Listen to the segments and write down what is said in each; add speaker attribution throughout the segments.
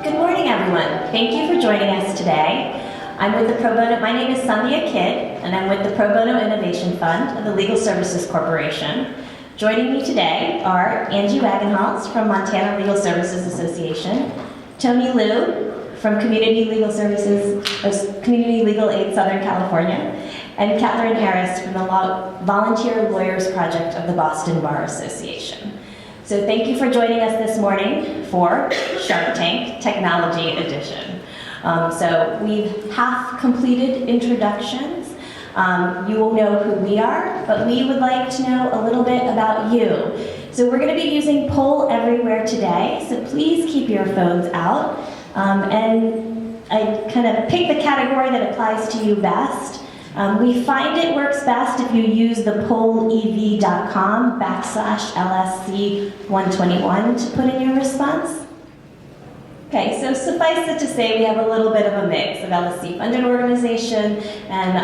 Speaker 1: Good morning, everyone. Thank you for joining us today. I'm with the Pro Bono, my name is Sandhya Kidd, and I'm with the Pro Bono Innovation Fund of the Legal Services Corporation. Joining me today are Angie Wagenhals from Montana Legal Services Association, Tony Liu from Community Legal Services, Community Legal Aid Southern California, and Catherine Harris from the Volunteer Lawyers Project of the Boston Bar Association. So thank you for joining us this morning for Shark Tank Technology Edition. So we've half completed introductions. You will know who we are, but we would like to know a little bit about you. So we're going to be using Poll Everywhere today, so please keep your phones out. And I kind of pick the category that applies to you best. We find it works best if you use the pollev.com/LSC121 to put in your response. Okay, so suffice it to say we have a little bit of a mix of LSC-funded organization and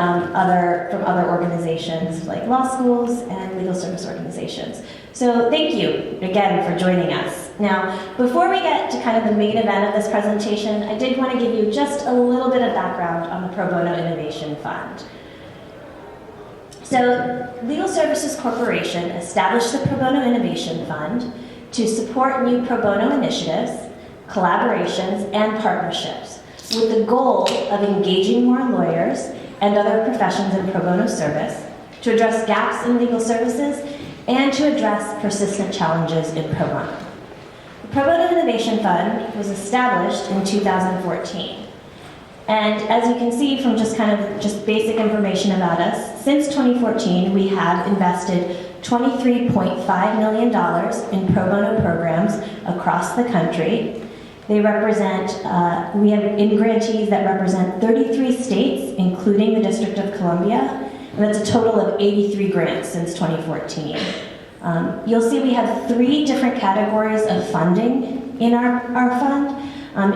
Speaker 1: from other organizations like law schools and legal service organizations. So thank you again for joining us. Now, before we get to kind of the main event of this presentation, I did want to give you just a little bit of background on the Pro Bono Innovation Fund. So, Legal Services Corporation established the Pro Bono Innovation Fund to support new pro bono initiatives, collaborations, and partnerships with the goal of engaging more lawyers and other professions in pro bono service to address gaps in legal services and to address persistent challenges in pro bono. The Pro Bono Innovation Fund was established in 2014. And as you can see from just basic information about us, since 2014 we have invested $23.5 million in pro bono programs across the country. They represent, we have grantees that represent 33 states, including the District of Columbia, and that's a total of 83 grants since 2014. You'll see we have 3 different categories of funding in our fund.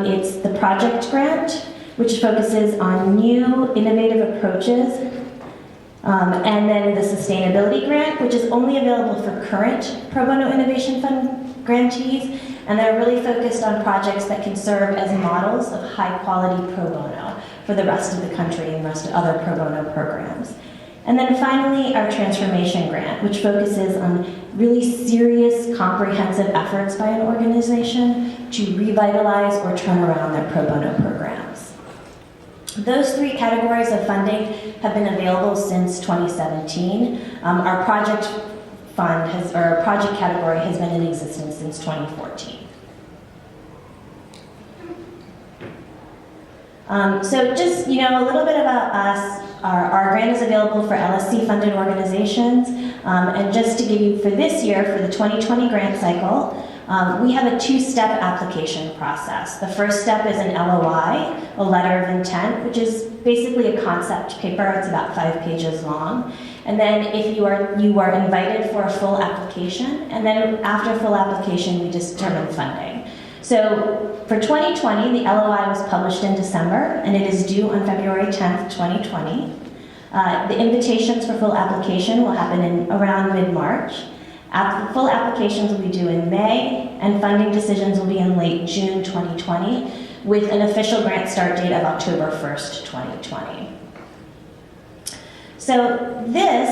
Speaker 1: It's the project grant, which focuses on new innovative approaches, and then the sustainability grant, which is only available for current Pro Bono Innovation Fund grantees, and they're really focused on projects that can serve as models of high-quality pro bono for the rest of the country and the rest of other pro bono programs. And then finally, our transformation grant, which focuses on really serious, comprehensive efforts by an organization to revitalize or turn around their pro bono programs. Those 3 categories of funding have been available since 2017. Our project fund our project category has been in existence since 2014. So just, a little bit about us. Our grant is available for LSC-funded organizations. And just to give you, for this year, for the 2020 grant cycle, we have a 2-step application process. The first step is an LOI, a letter of intent, which is basically a concept paper. It's about 5 pages long. And then if you are invited for a full application, and then after full application, we determine funding. So for 2020, the LOI was published in December, and it is due on February 10th, 2020. The invitations for full application will happen around mid-March. Full applications will be due in May, and funding decisions will be in late June 2020, with an official grant start date of October 1st, 2020. So this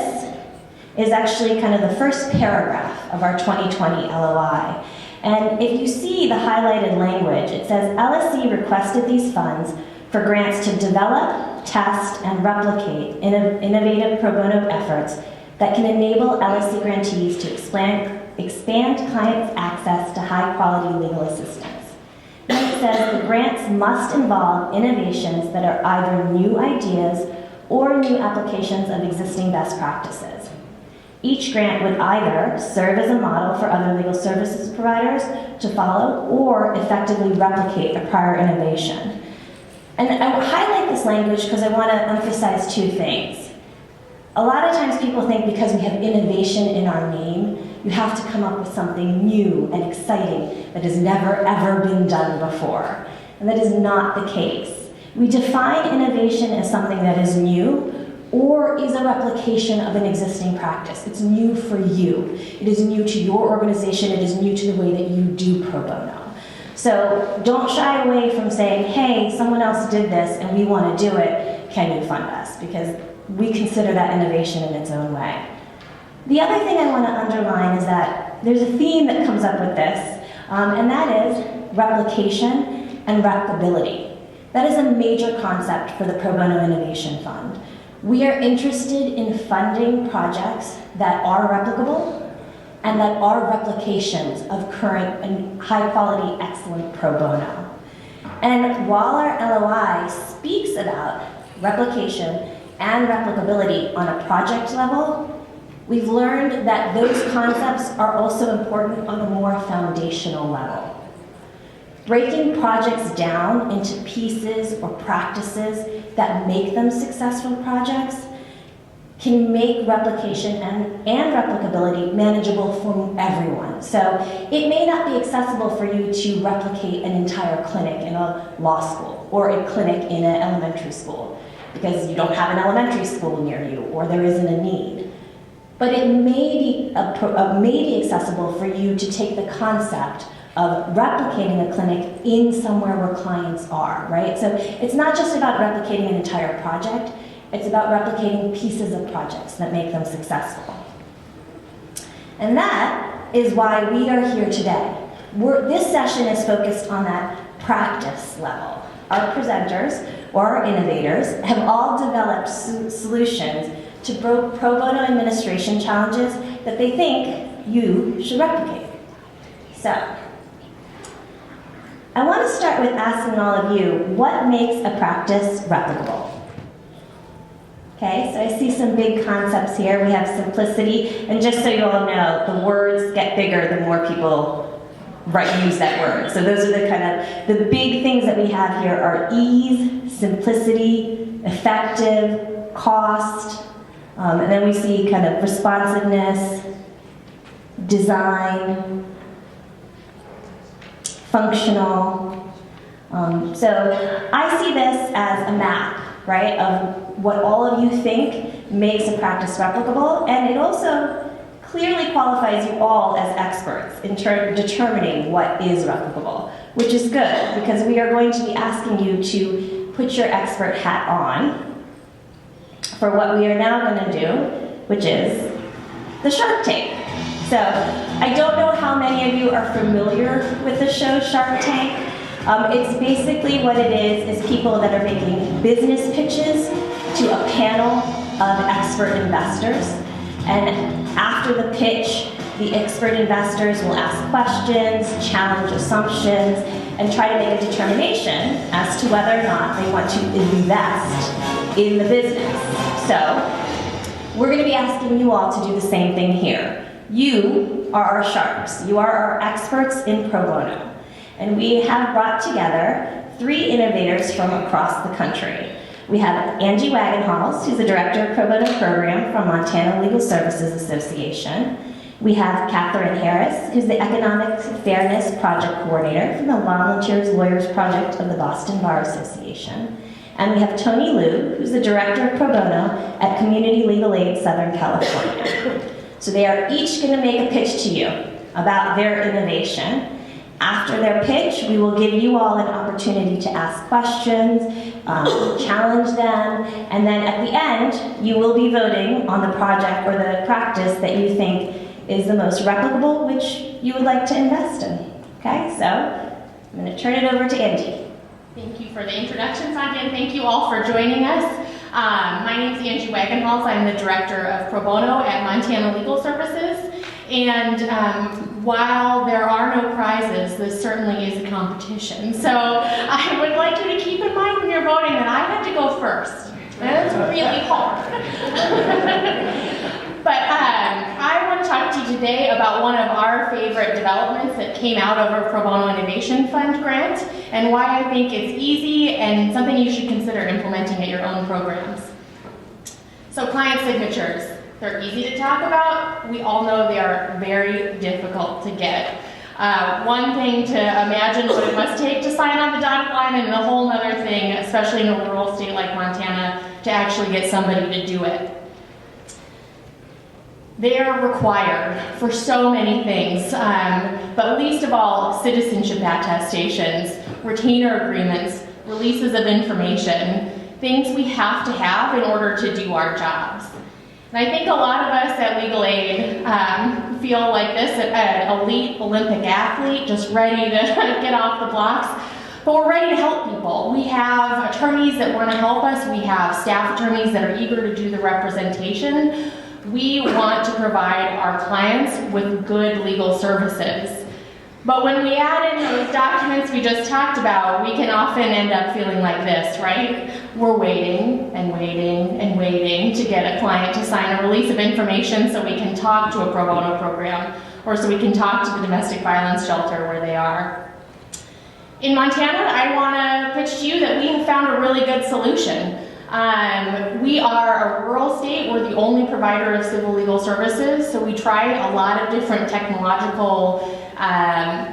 Speaker 1: is actually kind of the first paragraph of our 2020 LOI. And if you see the highlighted language, it says LSC requested these funds for grants to develop, test, and replicate innovative pro bono efforts that can enable LSC grantees to expand clients' access to high-quality legal assistance. And it says the grants must involve innovations that are either new ideas or new applications of existing best practices. Each grant would either serve as a model for other legal services providers to follow or effectively replicate a prior innovation. And I highlight this language because I want to emphasize 2 things. A lot of times people think because we have innovation in our name, you have to come up with something new and exciting that has never ever been done before. And that is not the case. We define innovation as something that is new or is a replication of an existing practice. It's new for you. It is new to your organization. It is new to the way that you do pro bono. So don't shy away from saying, hey, someone else did this and we want to do it, can you fund us? Because we consider that innovation in its own way. The other thing I want to underline is that there's a theme that comes up with this, and that is replication and replicability. That is a major concept for the Pro Bono Innovation Fund. We are interested in funding projects that are replicable and that are replications of current and high-quality, excellent pro bono. And while our LOI speaks about replication and replicability on a project level, we've learned that those concepts are also important on a more foundational level. Breaking projects down into pieces or practices that make them successful projects can make replication and replicability manageable for everyone. So it may not be accessible for you to replicate an entire clinic in a law school or a clinic in an elementary school because you don't have an elementary school near you or there isn't a need. But it may be accessible for you to take the concept of replicating a clinic in somewhere where clients are, right? So it's not just about replicating an entire project, it's about replicating pieces of projects that make them successful. And that is why we are here today. This session is focused on that practice level. Our presenters, or our innovators, have all developed solutions to pro bono administration challenges that they think you should replicate. So, I want to start with asking all of you, what makes a practice replicable? Okay, so I see some big concepts here. We have simplicity, and just so you all know, the words get bigger the more people use that word. So those are the kind of, the big things that we have here are ease, simplicity, effective, cost, and then we see kind of responsiveness, design, functional. So I see this as a map, right, of what all of you think makes a practice replicable, and it also clearly qualifies you all as experts in determining what is replicable, which is good, because we are going to be asking you to put your expert hat on for what we are now going to do, which is the Shark Tank. So I don't know how many of you are familiar with the show Shark Tank. It's basically what it is people that are making business pitches to a panel of expert investors. And after the pitch, the expert investors will ask questions, challenge assumptions, and try to make a determination as to whether or not they want to invest in the business. So we're going to be asking you all to do the same thing here. You are our sharks. You are our experts in pro bono. And we have brought together 3 innovators from across the country. We have Angie Wagenhals, who's the Director of Pro Bono Program from Montana Legal Services Association. We have Catherine Harris, who's the Economic Fairness Project Coordinator from the Volunteers Lawyers Project of the Boston Bar Association. And we have Tony Liu, who's the Director of Pro Bono at Community Legal Aid Southern California. So they are each going to make a pitch to you about their innovation. After their pitch, we will give you all an opportunity to ask questions, challenge them, and then at the end, you will be voting on the project or the practice that you think is the most replicable, which you would like to invest in. Okay, so I'm going to turn it over to Angie.
Speaker 2: Thank you for the introduction, Sandy, and thank you all for joining us. My name is Angie Wagenhals. I'm the Director of Pro Bono at Montana Legal Services. And while there are no prizes, this certainly is a competition. So I would like you to keep in mind when you're voting that I had to go first. That's really hard. But I want to talk to you today about one of our favorite developments that came out of our Pro Bono Innovation Fund grant, and why I think it's easy and something you should consider implementing at your own programs. So client signatures. They're easy to talk about. We all know they are very difficult to get. One thing to imagine what it must take to sign on the dotted line, and a whole other thing, especially in a rural state like Montana, to actually get somebody to do it. They are required for so many things, but least of all, citizenship attestations, retainer agreements, releases of information, things we have to have in order to do our jobs. And I think a lot of us at Legal Aid feel like this, an elite Olympic athlete just ready to get off the blocks. But we're ready to help people. We have attorneys that want to help us. We have staff attorneys that are eager to do the representation. We want to provide our clients with good legal services. But when we add in those documents we just talked about, we can often end up feeling like this, right? We're waiting and waiting and waiting to get a client to sign a release of information so we can talk to a pro bono program, or so we can talk to the domestic violence shelter where they are. In Montana, I want to pitch to you that we have found a really good solution. We are a rural state. We're the only provider of civil legal services, so we try a lot of different technological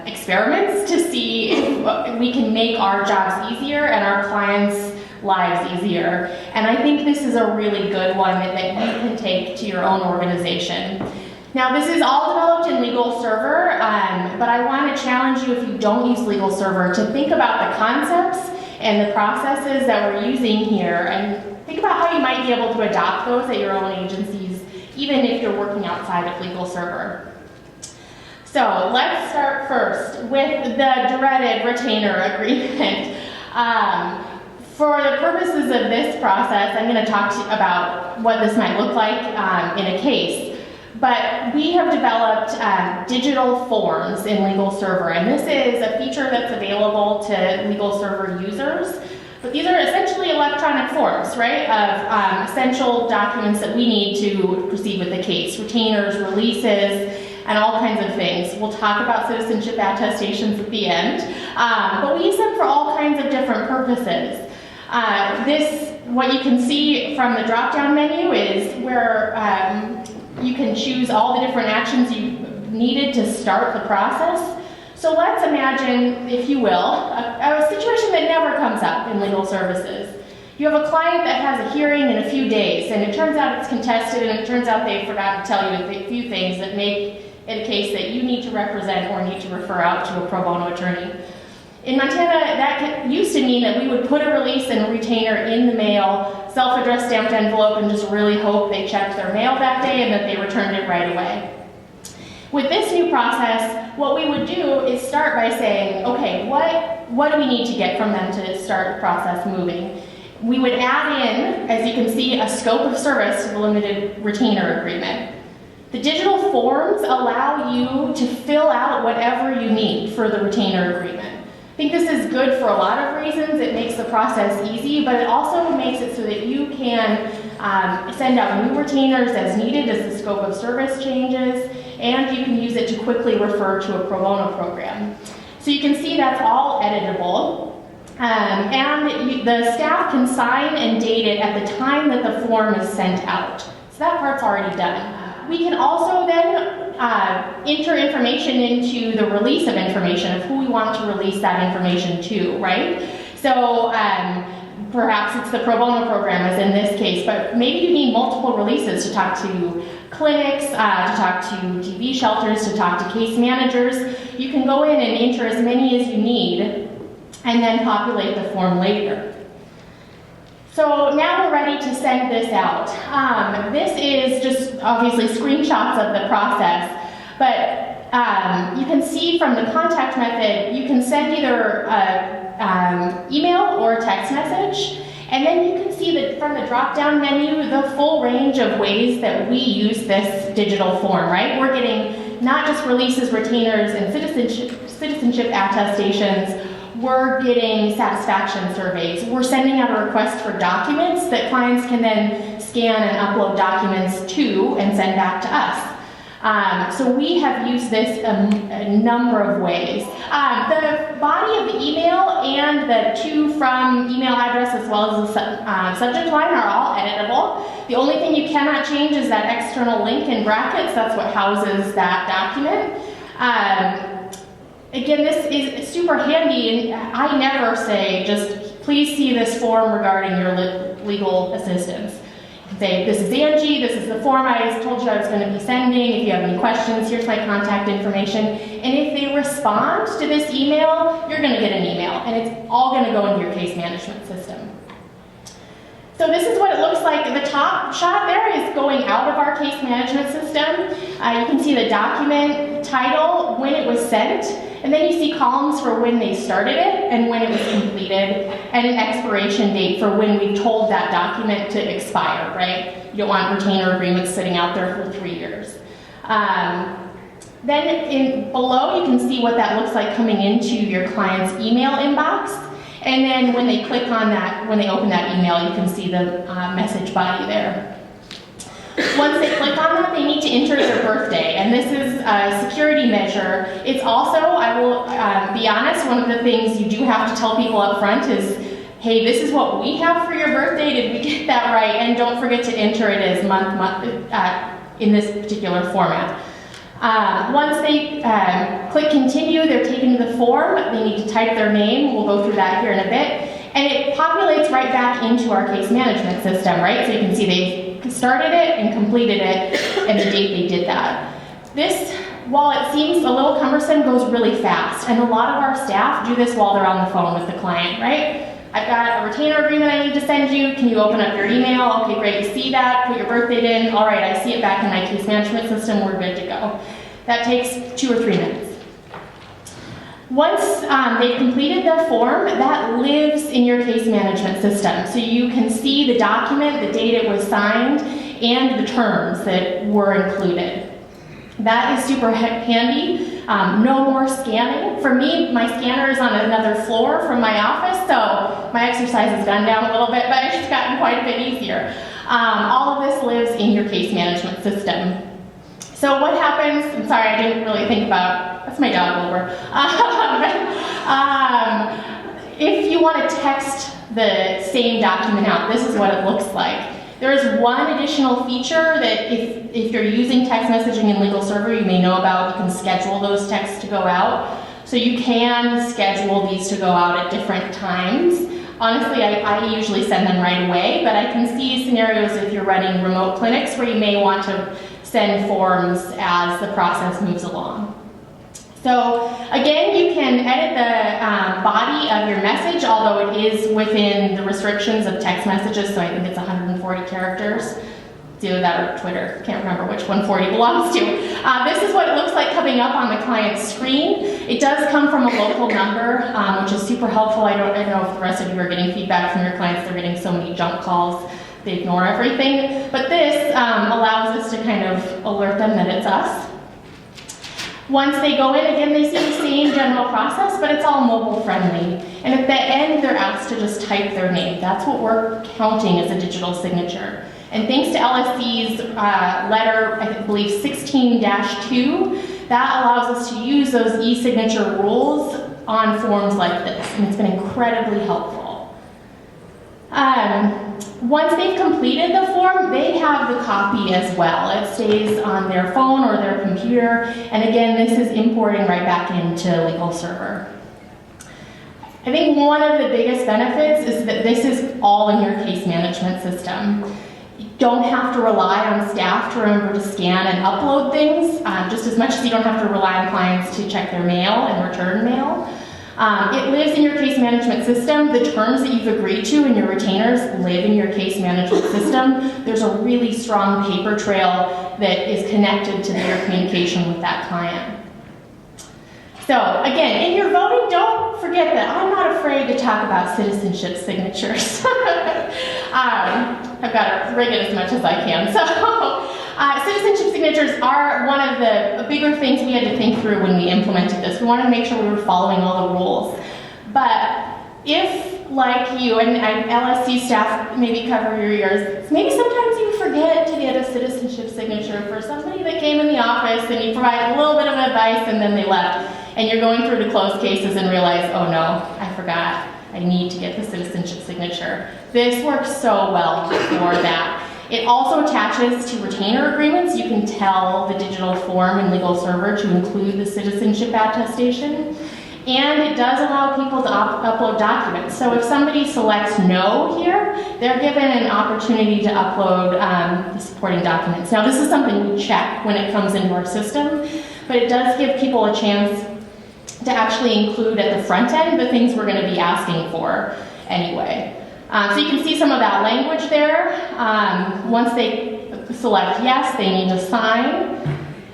Speaker 2: experiments to see if we can make our jobs easier and our clients' lives easier. And I think this is a really good one that you can take to your own organization. Now, this is all developed in Legal Server, but I want to challenge you, if you don't use Legal Server, to think about the concepts and the processes that we're using here, and think about how you might be able to adopt those at your own agencies, even if you're working outside of Legal Server. So let's start first with the dreaded retainer agreement. For the purposes of this process, I'm going to talk to you about what this might look like in a case. But we have developed digital forms in Legal Server, and this is a feature that's available to Legal Server users. But these are essentially electronic forms, right, of essential documents that we need to proceed with the case, retainers, releases, and all kinds of things. We'll talk about citizenship attestations at the end, but we use them for all kinds of different purposes. What you can see from the drop-down menu is where you can choose all the different actions you needed to start the process. So let's imagine, if you will, a situation that never comes up in legal services. You have a client that has a hearing in a few days, and it turns out it's contested, and it turns out they forgot to tell you a few things that make it a case that you need to represent or need to refer out to a pro bono attorney. In Montana, that used to mean that we would put a release and a retainer in the mail, self-addressed stamped envelope, and just really hope they checked their mail that day and that they returned it right away. With this new process, what we would do is start by saying, okay, what do we need to get from them to start the process moving? We would add in, as you can see, a scope of service to the limited retainer agreement. The digital forms allow you to fill out whatever you need for the retainer agreement. I think this is good for a lot of reasons. It makes the process easy, but it also makes it so that you can send out new retainers as needed as the scope of service changes, and you can use it to quickly refer to a pro bono program. So you can see that's all editable, and the staff can sign and date it at the time that the form is sent out. So that part's already done. We can also then enter information into the release of information of who we want to release that information to, right? So perhaps it's the pro bono program, as in this case, but maybe you need multiple releases to talk to clinics, to talk to TV shelters, to talk to case managers. You can go in and enter as many as you need and then populate the form later. So now we're ready to send this out. This is just obviously screenshots of the process, but you can see from the contact method, you can send either email or a text message, and then you can see that from the drop-down menu, the full range of ways that we use this digital form, right? We're getting not just releases, retainers, and citizenship attestations. We're getting satisfaction surveys. We're sending out a request for documents that clients can then scan and upload documents to and send back to us. So we have used this a number of ways. The body of the email and the to from email address as well as the subject line are all editable. The only thing you cannot change is that external link in brackets. That's what houses that document. Again, this is super handy, and I never say just please see this form regarding your legal assistance. say, this is Angie, this is the form I told you I was going to be sending. If you have any questions, here's my contact information. And if they respond to this email, you're going to get an email, and it's all going to go into your case management system. So this is what it looks like. The top shot there is going out of our case management system. You can see the document title, when it was sent, and then you see columns for when they started it and when it was completed, and an expiration date for when we've told that document to expire, right? You don't want retainer agreements sitting out there for 3 years. Then below you can see what that looks like coming into your client's email inbox. And then when they click on that, when they open that email, you can see the message body there. Once they click on that, they need to enter their birthday, and this is a security measure. It's also, I will be honest, one of the things you do have to tell people up front is, hey, this is what we have for your birthday, did we get that right? And don't forget to enter it as month in this particular format. Once they click continue, they're taken to the form. They need to type their name. We'll go through that here in a bit. And it populates right back into our case management system, right? So you can see they started it and completed it and the date they did that. This, while it seems a little cumbersome, goes really fast. And a lot of our staff do this while they're on the phone with the client, right? I've got a retainer agreement I need to send you. Can you open up your email? Okay, great, you see that, put your birth date in. All right, I see it back in my case management system, we're good to go. That takes 2 or 3 minutes. Once they've completed the form, that lives in your case management system. So you can see the document, the date it was signed, and the terms that were included. That is super handy. No more scanning. For me, my scanner is on another floor from my office, so my exercise has gone down a little bit, but it's gotten quite a bit easier. All of this lives in your case management system. So what happens, I'm sorry, I didn't really think about, that's my dog Wilbur. If you want to text the same document out, this is what it looks like. There is one additional feature that if you're using text messaging in Legal Server, you may know about. You can schedule those texts to go out. So you can schedule these to go out at different times. Honestly, I usually send them right away, but I can see scenarios if you're running remote clinics where you may want to send forms as the process moves along. So again, you can edit the body of your message, although it is within the restrictions of text messages, so I think it's 140 characters. It's either that or Twitter, can't remember which 140 belongs to. This is what it looks like coming up on the client's screen. It does come from a local number, which is super helpful. I don't know if the rest of you are getting feedback from your clients, they're getting so many junk calls. They ignore everything, but this allows us to kind of alert them that it's us. Once they go in, again, they see the same general process, but it's all mobile friendly. And at the end, they're asked to just type their name. That's what we're counting as a digital signature. And thanks to LSC's letter, I believe 16-2, that allows us to use those e-signature rules on forms like this, and it's been incredibly helpful. Once they've completed the form, they have the copy as well. It stays on their phone or their computer, and again, this is importing right back into Legal Server. I think one of the biggest benefits is that this is all in your case management system. You don't have to rely on staff to remember to scan and upload things, just as much as you don't have to rely on clients to check their mail and return mail. It lives in your case management system. The terms that you've agreed to in your retainers live in your case management system. There's a really strong paper trail that is connected to your communication with that client. So again, in your voting, don't forget that I'm not afraid to talk about citizenship signatures. I've got to rig it as much as I can. So citizenship signatures are one of the bigger things we had to think through when we implemented this. We wanted to make sure we were following all the rules. But if, like you, and LSC staff maybe cover your ears, maybe sometimes you forget to get a citizenship signature for somebody that came in the office and you provide a little bit of advice and then they left. And you're going through to close cases and realize, oh no, I forgot. I need to get the citizenship signature. This works so well for that. It also attaches to retainer agreements. You can tell the digital form in Legal Server to include the citizenship attestation. And it does allow people to upload documents. So if somebody selects no here, they're given an opportunity to upload the supporting documents. Now this is something we check when it comes into our system, but it does give people a chance to actually include at the front end the things we're going to be asking for anyway. So you can see some of that language there. Once they select yes, they need to sign.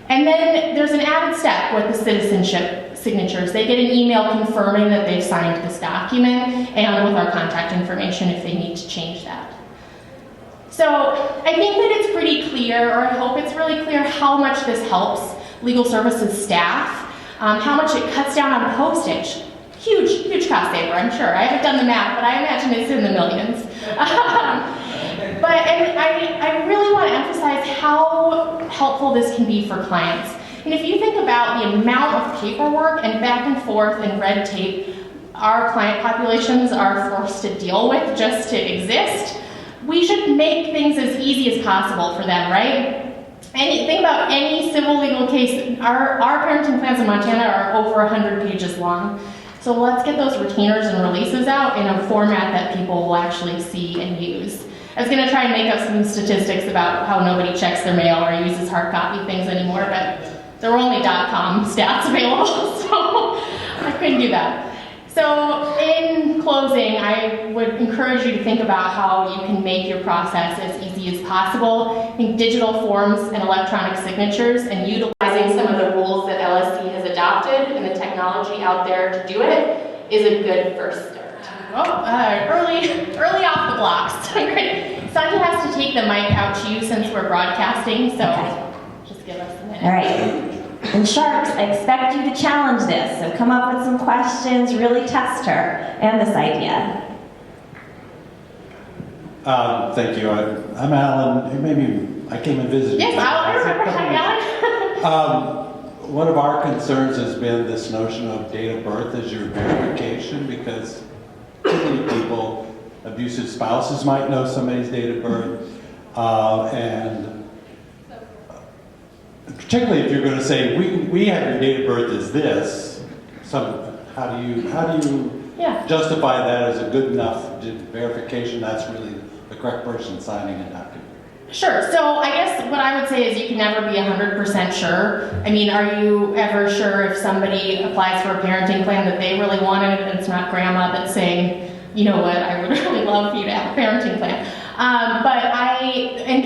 Speaker 2: And then there's an added step with the citizenship signatures. They get an email confirming that they've signed this document and with our contact information if they need to change that. So I think that it's pretty clear, or I hope it's really clear, how much this helps legal services staff, how much it cuts down on postage. Huge, huge cost saver, I'm sure. I haven't done the math, but I imagine it's in the millions. And I really want to emphasize how helpful this can be for clients. And if you think about the amount of paperwork and back and forth and red tape our client populations are forced to deal with just to exist, we should make things as easy as possible for them, right? Think about any civil legal case. Our parenting plans in Montana are over 100 pages long. So let's get those retainers and releases out in a format that people will actually see and use. I was going to try and make up some statistics about how nobody checks their mail or uses hard copy things anymore, but there were only .com stats available, so I couldn't do that. So in closing, I would encourage you to think about how you can make your process as easy as possible. I think digital forms and electronic signatures and utilizing some of the rules that LSC has adopted and the technology out there to do it is a good first start. Early off the blocks. Great. Sonia has to take the mic out to you since we're broadcasting, so just give us a minute.
Speaker 1: All right. And Sharks, I expect you to challenge this, so come up with some questions, really test her and this idea.
Speaker 3: Thank you. I'm Alan. Maybe I came and visited.
Speaker 2: Yes, I remember. Hi,
Speaker 3: Alan. One of our concerns has been this notion of date of birth as your verification, because too many people, abusive spouses might know somebody's date of birth, and particularly if you're going to say we have your date of birth as this, how do you justify that as a good enough verification that's really the correct person signing a document?
Speaker 2: Sure. So I guess what I would say is you can never be 100% sure. I mean, are you ever sure if somebody applies for a parenting plan that they really wanted and it's not grandma that's saying, you know what, I would really love for you to have a parenting plan.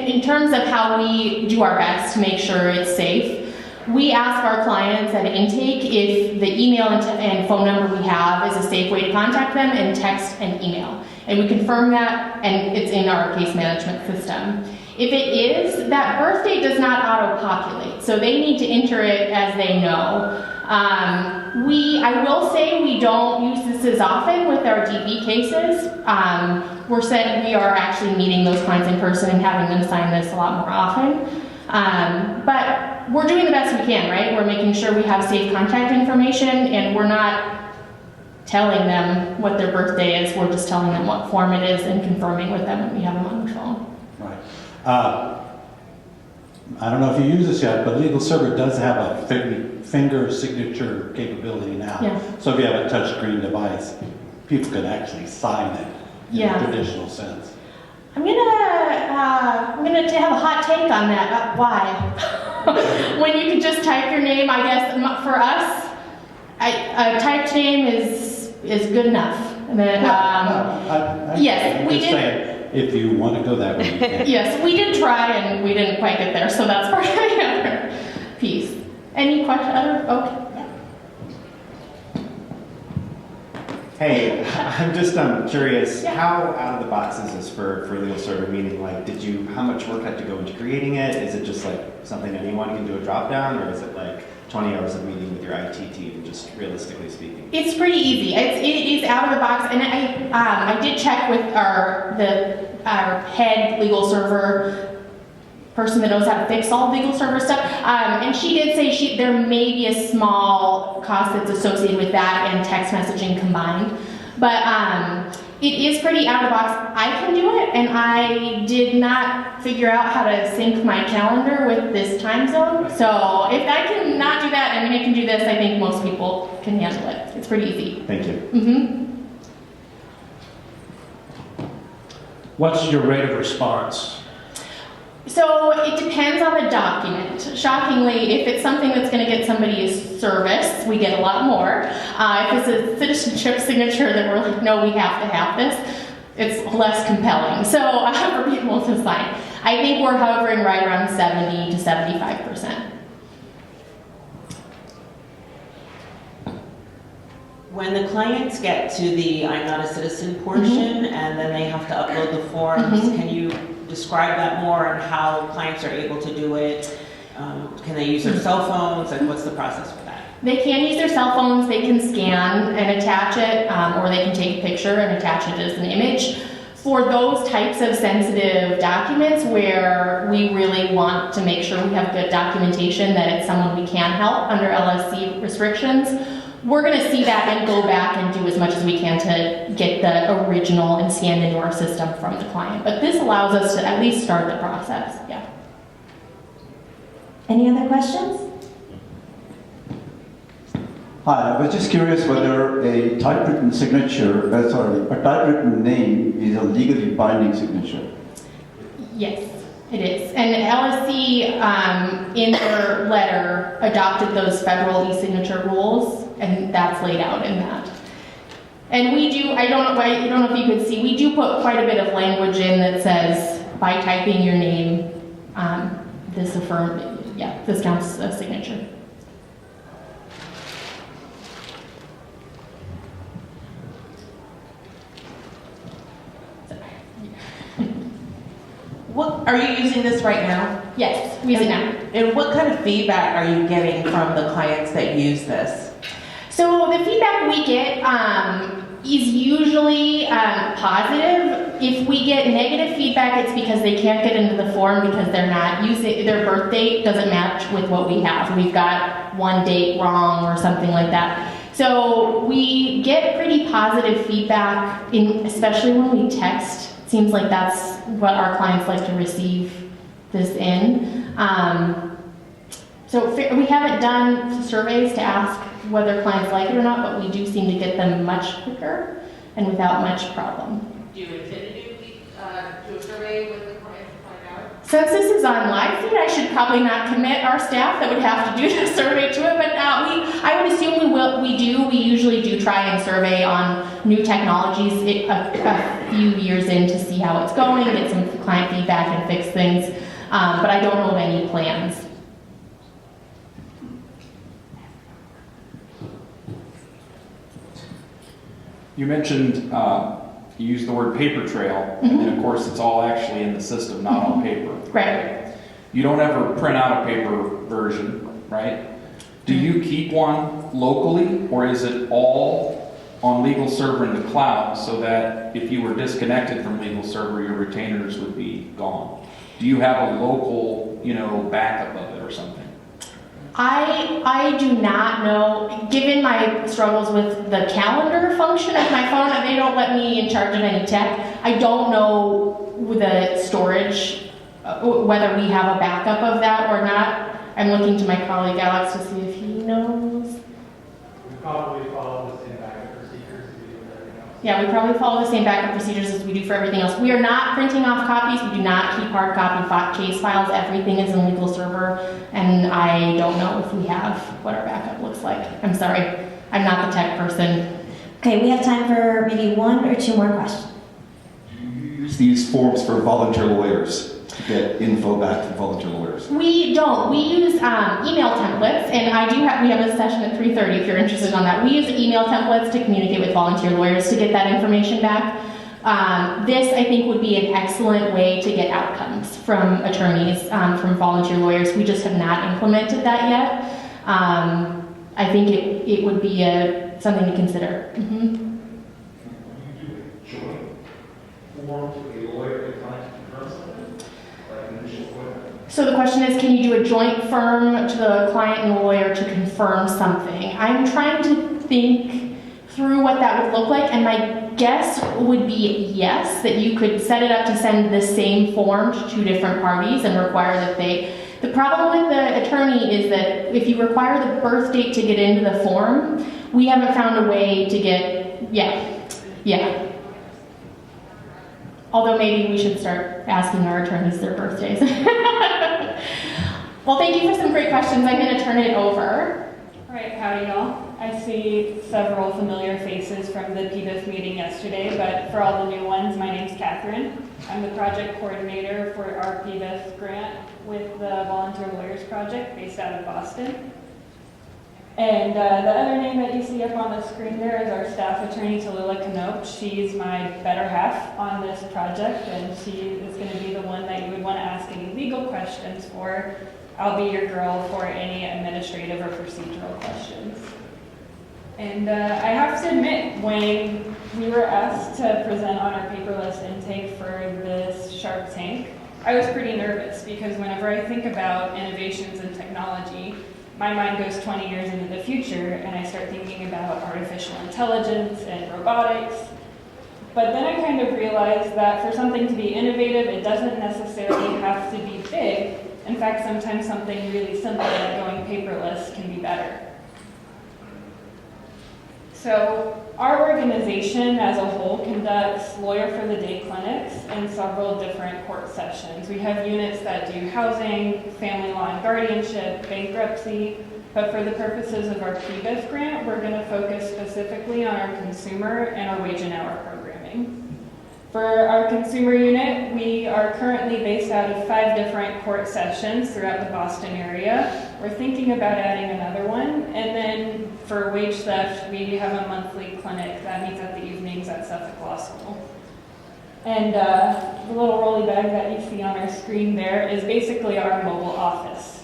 Speaker 2: In terms of how we do our best to make sure it's safe, we ask our clients at intake if the email and phone number we have is a safe way to contact them, and text and email. And we confirm that, and it's in our case management system. If it is, that birth date does not auto-populate, so they need to enter it as they know. I will say we don't use this as often with our DV cases. We are actually meeting those clients in person and having them sign this a lot more often. But we're doing the best we can, right? We're making sure we have safe contact information, and we're not telling them what their birthday is. We're just telling them what form it is and confirming with them when we have them on the phone.
Speaker 3: Right. I don't know if you use this yet, but Legal Server does have a finger signature capability now.
Speaker 2: Yeah.
Speaker 3: So if you have a touchscreen device, people can actually sign it in a traditional sense.
Speaker 2: I'm gonna have a hot take on that. Why? When you can just type your name, I guess for us, a typed name is good enough. And then, yes, we did.
Speaker 3: Saying, if you want to go that way, you can.
Speaker 2: Yes, we did try and we didn't quite get there, so that's part of the other piece. Any question? Okay.
Speaker 4: Hey, I'm just curious, how out of the box is this for Legal Server? Meaning, like, how much work had to go into creating it? Is it just like something anyone can do a drop down, or is it like 20 hours of meeting with your IT team, just realistically speaking?
Speaker 2: It's pretty easy. It is out of the box, and I did check with our head Legal Server person that knows how to fix all legal server stuff, and she did say there may be a small cost that's associated with that and text messaging combined, but It is pretty out of the box. I can do it, and I did not figure out how to sync my calendar with this time zone. So if I can not do that, I mean, I can do this. I think most people can handle it. It's pretty easy.
Speaker 4: Thank you.
Speaker 2: Mm-hmm.
Speaker 5: What's your rate of response?
Speaker 2: So it depends on the document. Shockingly, if it's something that's going to get somebody a service, we get a lot more. If it's a citizenship signature that we're like, no, we have to have this, it's less compelling. So for people to sign, I think we're hovering right around 70 to 75%.
Speaker 6: When the clients get to the I'm not a citizen portion and then they have to upload the forms, can you describe that more and how clients are able to do it? Can they use their cell phones? Like, what's the process for that?
Speaker 2: They can use their cell phones, they can scan and attach it, or they can take a picture and attach it as an image. For those types of sensitive documents where we really want to make sure we have good documentation that it's someone we can help under LSC restrictions, we're going to see that and go back and do as much as we can to get the original and scanned into our system from the client. But this allows us to at least start the process. Yeah.
Speaker 1: Any other questions?
Speaker 7: Hi, I was just curious whether a typewritten signature, a typewritten name is a legally binding signature.
Speaker 2: Yes, it is. And LSC, in their letter, adopted those federal e-signature rules, and that's laid out in that. And we do, I don't know if you could see, we do put quite a bit of language in that says, by typing your name, this counts as a signature.
Speaker 6: What, are you using this right now?
Speaker 2: Yes, we use it now.
Speaker 6: And what kind of feedback are you getting from the clients that use this?
Speaker 2: So the feedback we get is usually positive. If we get negative feedback, it's because they can't get into the form because they're not using, their birth date doesn't match with what we have. We've got one date wrong or something like that. So we get pretty positive feedback, especially when we text. It seems like that's what our clients like to receive this in. So we haven't done surveys to ask whether clients like it or not, but we do seem to get them much quicker and without much problem.
Speaker 8: Do you intend to do a survey with the clients to find out?
Speaker 2: Since this is on live feed, I should probably not commit our staff that would have to do the survey to it, but I would assume we will. We usually do try and survey on new technologies a few years in to see how it's going, get some client feedback and fix things, but I don't know of any plans.
Speaker 9: You mentioned, you used the word paper trail, and then of course it's all actually in the system, not on paper.
Speaker 2: Right.
Speaker 9: You don't ever print out a paper version, right? Do you keep one locally, or is it all on Legal Server in the cloud so that if you were disconnected from Legal Server, your retainers would be gone? Do you have a local, backup of it or something?
Speaker 2: I do not know, given my struggles with the calendar function of my phone, they don't let me in charge of any tech. I don't know with the storage, whether we have a backup of that or not. I'm looking to my colleague Alex to see if he knows.
Speaker 5: We probably follow the same backup procedures as we do with everything else.
Speaker 2: Yeah, we probably follow the same backup procedures as we do for everything else. We are not printing off copies. We do not keep hard copy case files. Everything is in Legal Server, and I don't know if we have what our backup looks like. I'm sorry. I'm not the tech person.
Speaker 1: Okay, we have time for maybe one or two more questions.
Speaker 7: Do you use these forms for volunteer lawyers to get info back from volunteer lawyers?
Speaker 2: We don't. We use email templates, and we have a session at 3:30 if you're interested on that. We use email templates to communicate with volunteer lawyers to get that information back. This, I think, would be an excellent way to get outcomes from attorneys, from volunteer lawyers. We just have not implemented that yet. I think it would be something to consider. So the question is, can you do a joint firm to the client and the lawyer to confirm something? I'm trying to think through what that would look like, and my guess would be yes, that you could set it up to send the same form to two different parties and require that they. The problem with the attorney is that if you require the birth date to get into the form, we haven't found a way to get, yeah. Although maybe we should start asking our attorneys their birthdays. Well, thank you for some great questions. I'm going to turn it over.
Speaker 10: All right, howdy y'all. I see several familiar faces from the PBIF meeting yesterday, but for all the new ones, my name's Catherine. I'm the project coordinator for our PBIF grant with the Volunteer Lawyers Project based out of Boston. And the other name that you see up on the screen there is our staff attorney, Tallulah Knope. She's my better half on this project, and she is going to be the one that you would want to ask any legal questions for. I'll be your girl for any administrative or procedural questions. And I have to admit, when we were asked to present on our paperless intake for this Shark Tank, I was pretty nervous because whenever I think about innovations in technology, my mind goes 20 years into the future and I start thinking about artificial intelligence and robotics. But then I kind of realized that for something to be innovative, it doesn't necessarily have to be big. In fact, sometimes something really simple like going paperless can be better. So our organization as a whole conducts Lawyer for the Day clinics in several different court sessions. We have units that do housing, family law and guardianship, bankruptcy, but for the purposes of our PBIF grant, we're going to focus specifically on our consumer and our wage and hour programming. For our consumer unit, we are currently based out of 5 different court sessions throughout the Boston area. We're thinking about adding another one. And then for wage theft, we have a monthly clinic that meets at the evenings at Suffolk Law School. And the little rolly bag that you see on our screen there is basically our mobile office.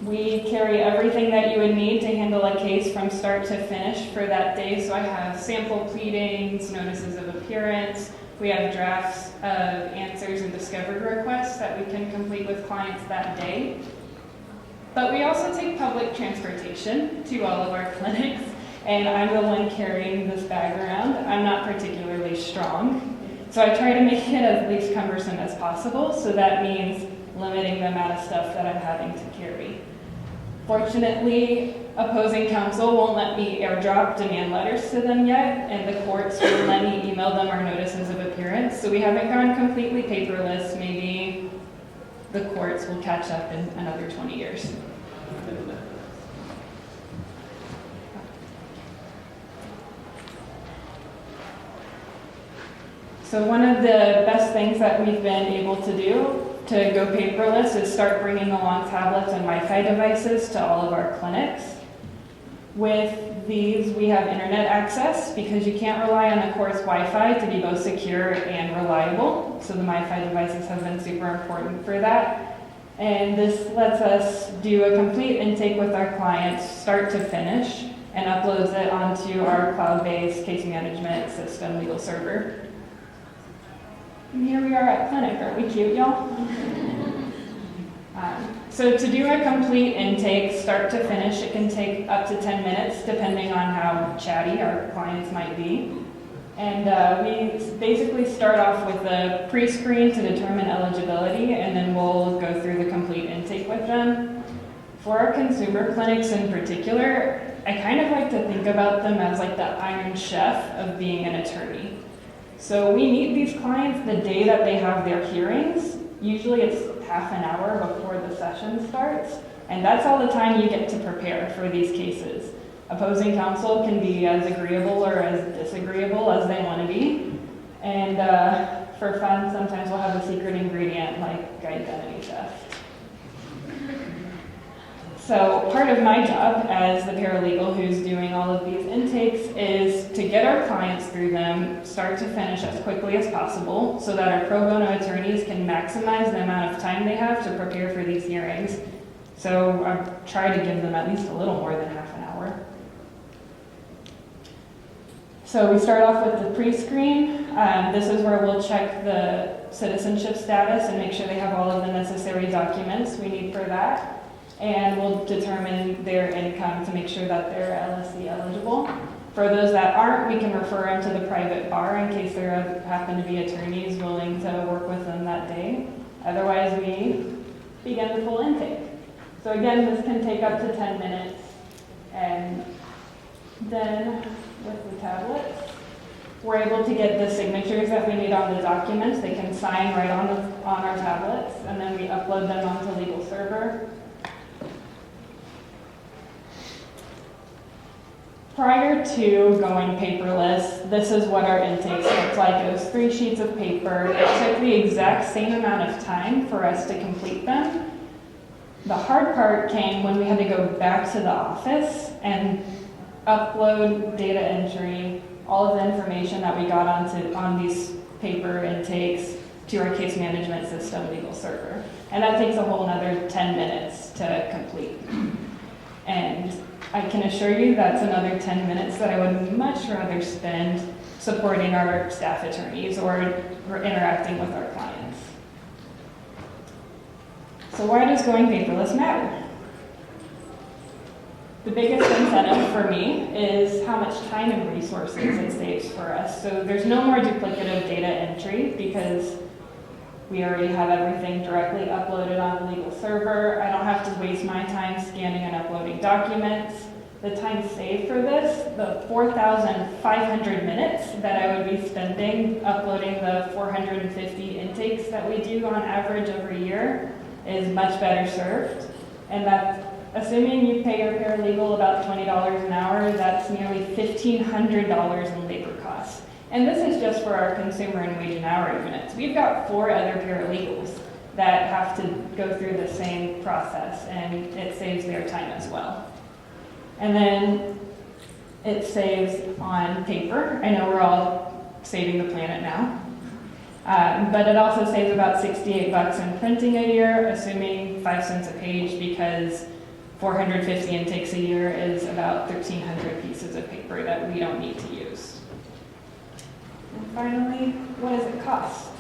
Speaker 10: We carry everything that you would need to handle a case from start to finish for that day. So I have sample pleadings, notices of appearance. We have drafts of answers and discovery requests that we can complete with clients that day. But we also take public transportation to all of our clinics, and I'm the one carrying this bag around. I'm not particularly strong, so I try to make it as least cumbersome as possible, so that means limiting the amount of stuff that I'm having to carry. Fortunately, opposing counsel won't let me airdrop demand letters to them yet, and the courts will let me email them our notices of appearance. So we haven't gone completely paperless. Maybe the courts will catch up in another 20 years. So one of the best things that we've been able to do to go paperless is start bringing along tablets and Wi-Fi devices to all of our clinics. With these, we have internet access because you can't rely on the court's Wi-Fi to be both secure and reliable. So the Wi-Fi devices have been super important for that. And this lets us do a complete intake with our clients, start to finish, and uploads it onto our cloud-based case management system, Legal Server. And here we are at clinic. Are we cute, y'all? So to do a complete intake, start to finish, it can take up to 10 minutes, depending on how chatty our clients might be. And we basically start off with a pre-screen to determine eligibility, and then we'll go through the complete intake with them. For our consumer clinics in particular, I kind of like to think about them as like the Iron Chef of being an attorney. So we meet these clients the day that they have their hearings. Usually it's half an hour before the session starts, and that's all the time you get to prepare for these cases. Opposing counsel can be as agreeable or as disagreeable as they want to be. And for fun, sometimes we'll have a secret ingredient like identity theft. So part of my job as the paralegal who's doing all of these intakes is to get our clients through them, start to finish as quickly as possible, so that our pro bono attorneys can maximize the amount of time they have to prepare for these hearings. So I try to give them at least a little more than half an hour. So we start off with the pre-screen. This is where we'll check the citizenship status and make sure they have all of the necessary documents we need for that. And we'll determine their income to make sure that they're LSC eligible. For those that aren't, we can refer them to the private bar in case there happen to be attorneys willing to work with them that day. Otherwise, we begin the full intake. So again, this can take up to 10 minutes. And then with the tablets, we're able to get the signatures that we need on the documents. They can sign right on our tablets, and then we upload them onto Legal Server. Prior to going paperless, this is what our intakes looked like. It was 3 sheets of paper. It took the exact same amount of time for us to complete them. The hard part came when we had to go back to the office and upload data entry, all of the information that we got on these paper intakes to our case management system, Legal Server. And that takes a whole another 10 minutes to complete. And I can assure you that's another 10 minutes that I would much rather spend supporting our staff attorneys or interacting with our clients. So why does going paperless matter? The biggest incentive for me is how much time and resources it saves for us. So there's no more duplicative data entry because we already have everything directly uploaded on the Legal Server. I don't have to waste my time scanning and uploading documents. The time saved for this, the 4,500 minutes that I would be spending uploading the 450 intakes that we do on average every year is much better served. And that's assuming you pay your paralegal about $20 an hour, that's nearly $1,500 in labor costs. And this is just for our consumer and wage and hour units. We've got 4 other paralegals that have to go through the same process, and it saves their time as well. And then it saves on paper. I know we're all saving the planet now. But it also saves about 68 bucks in printing a year, assuming 5 cents a page, because 450 intakes a year is about 1,300 pieces of paper that we don't need to use. And finally, what does it cost?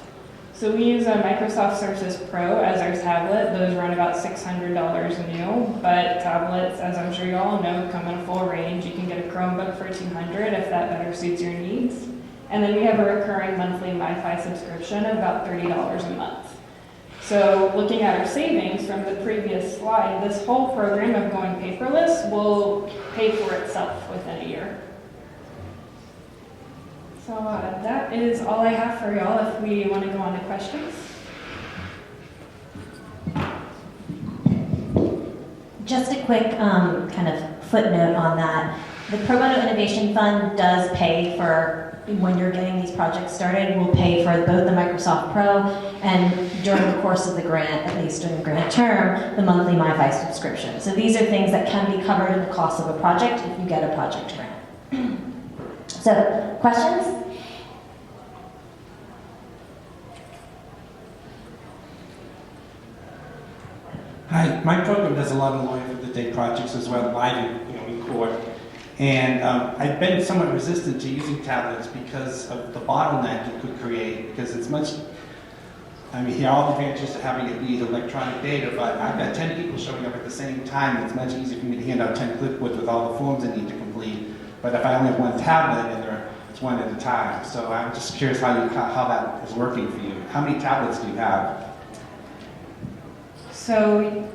Speaker 10: So we use a Microsoft Surface Pro as our tablet. Those run about $600 new, but tablets, as I'm sure you all know, come in a full range. You can get a Chromebook for $200 if that better suits your needs. And then we have a recurring monthly MiFi subscription of about $30 a month. So looking at our savings from the previous slide, this whole program of going paperless will pay for itself within a year. So that is all I have for y'all if we want to go on to questions.
Speaker 1: Just a quick kind of footnote on that. The Pro Bono Innovation Fund does pay for, when you're getting these projects started, will pay for both the Microsoft Pro and during the course of the grant, at least during the grant term, the monthly MiFi subscription. So these are things that can be covered in the cost of a project if you get a project grant. So, questions?
Speaker 11: Hi, my program does a lot of lawyer of the day projects as well, live in court. And I've been somewhat resistant to using tablets because of the bottleneck it could create, because it's much, I mean, here are all the advantages of having it be electronic data, but I've got 10 people showing up at the same time. It's much easier for me to hand out 10 clipboards with all the forms I need to complete. But if I only have one tablet, and it's one at a time. So I'm just curious how that is working for you. How many tablets do you have?
Speaker 10: So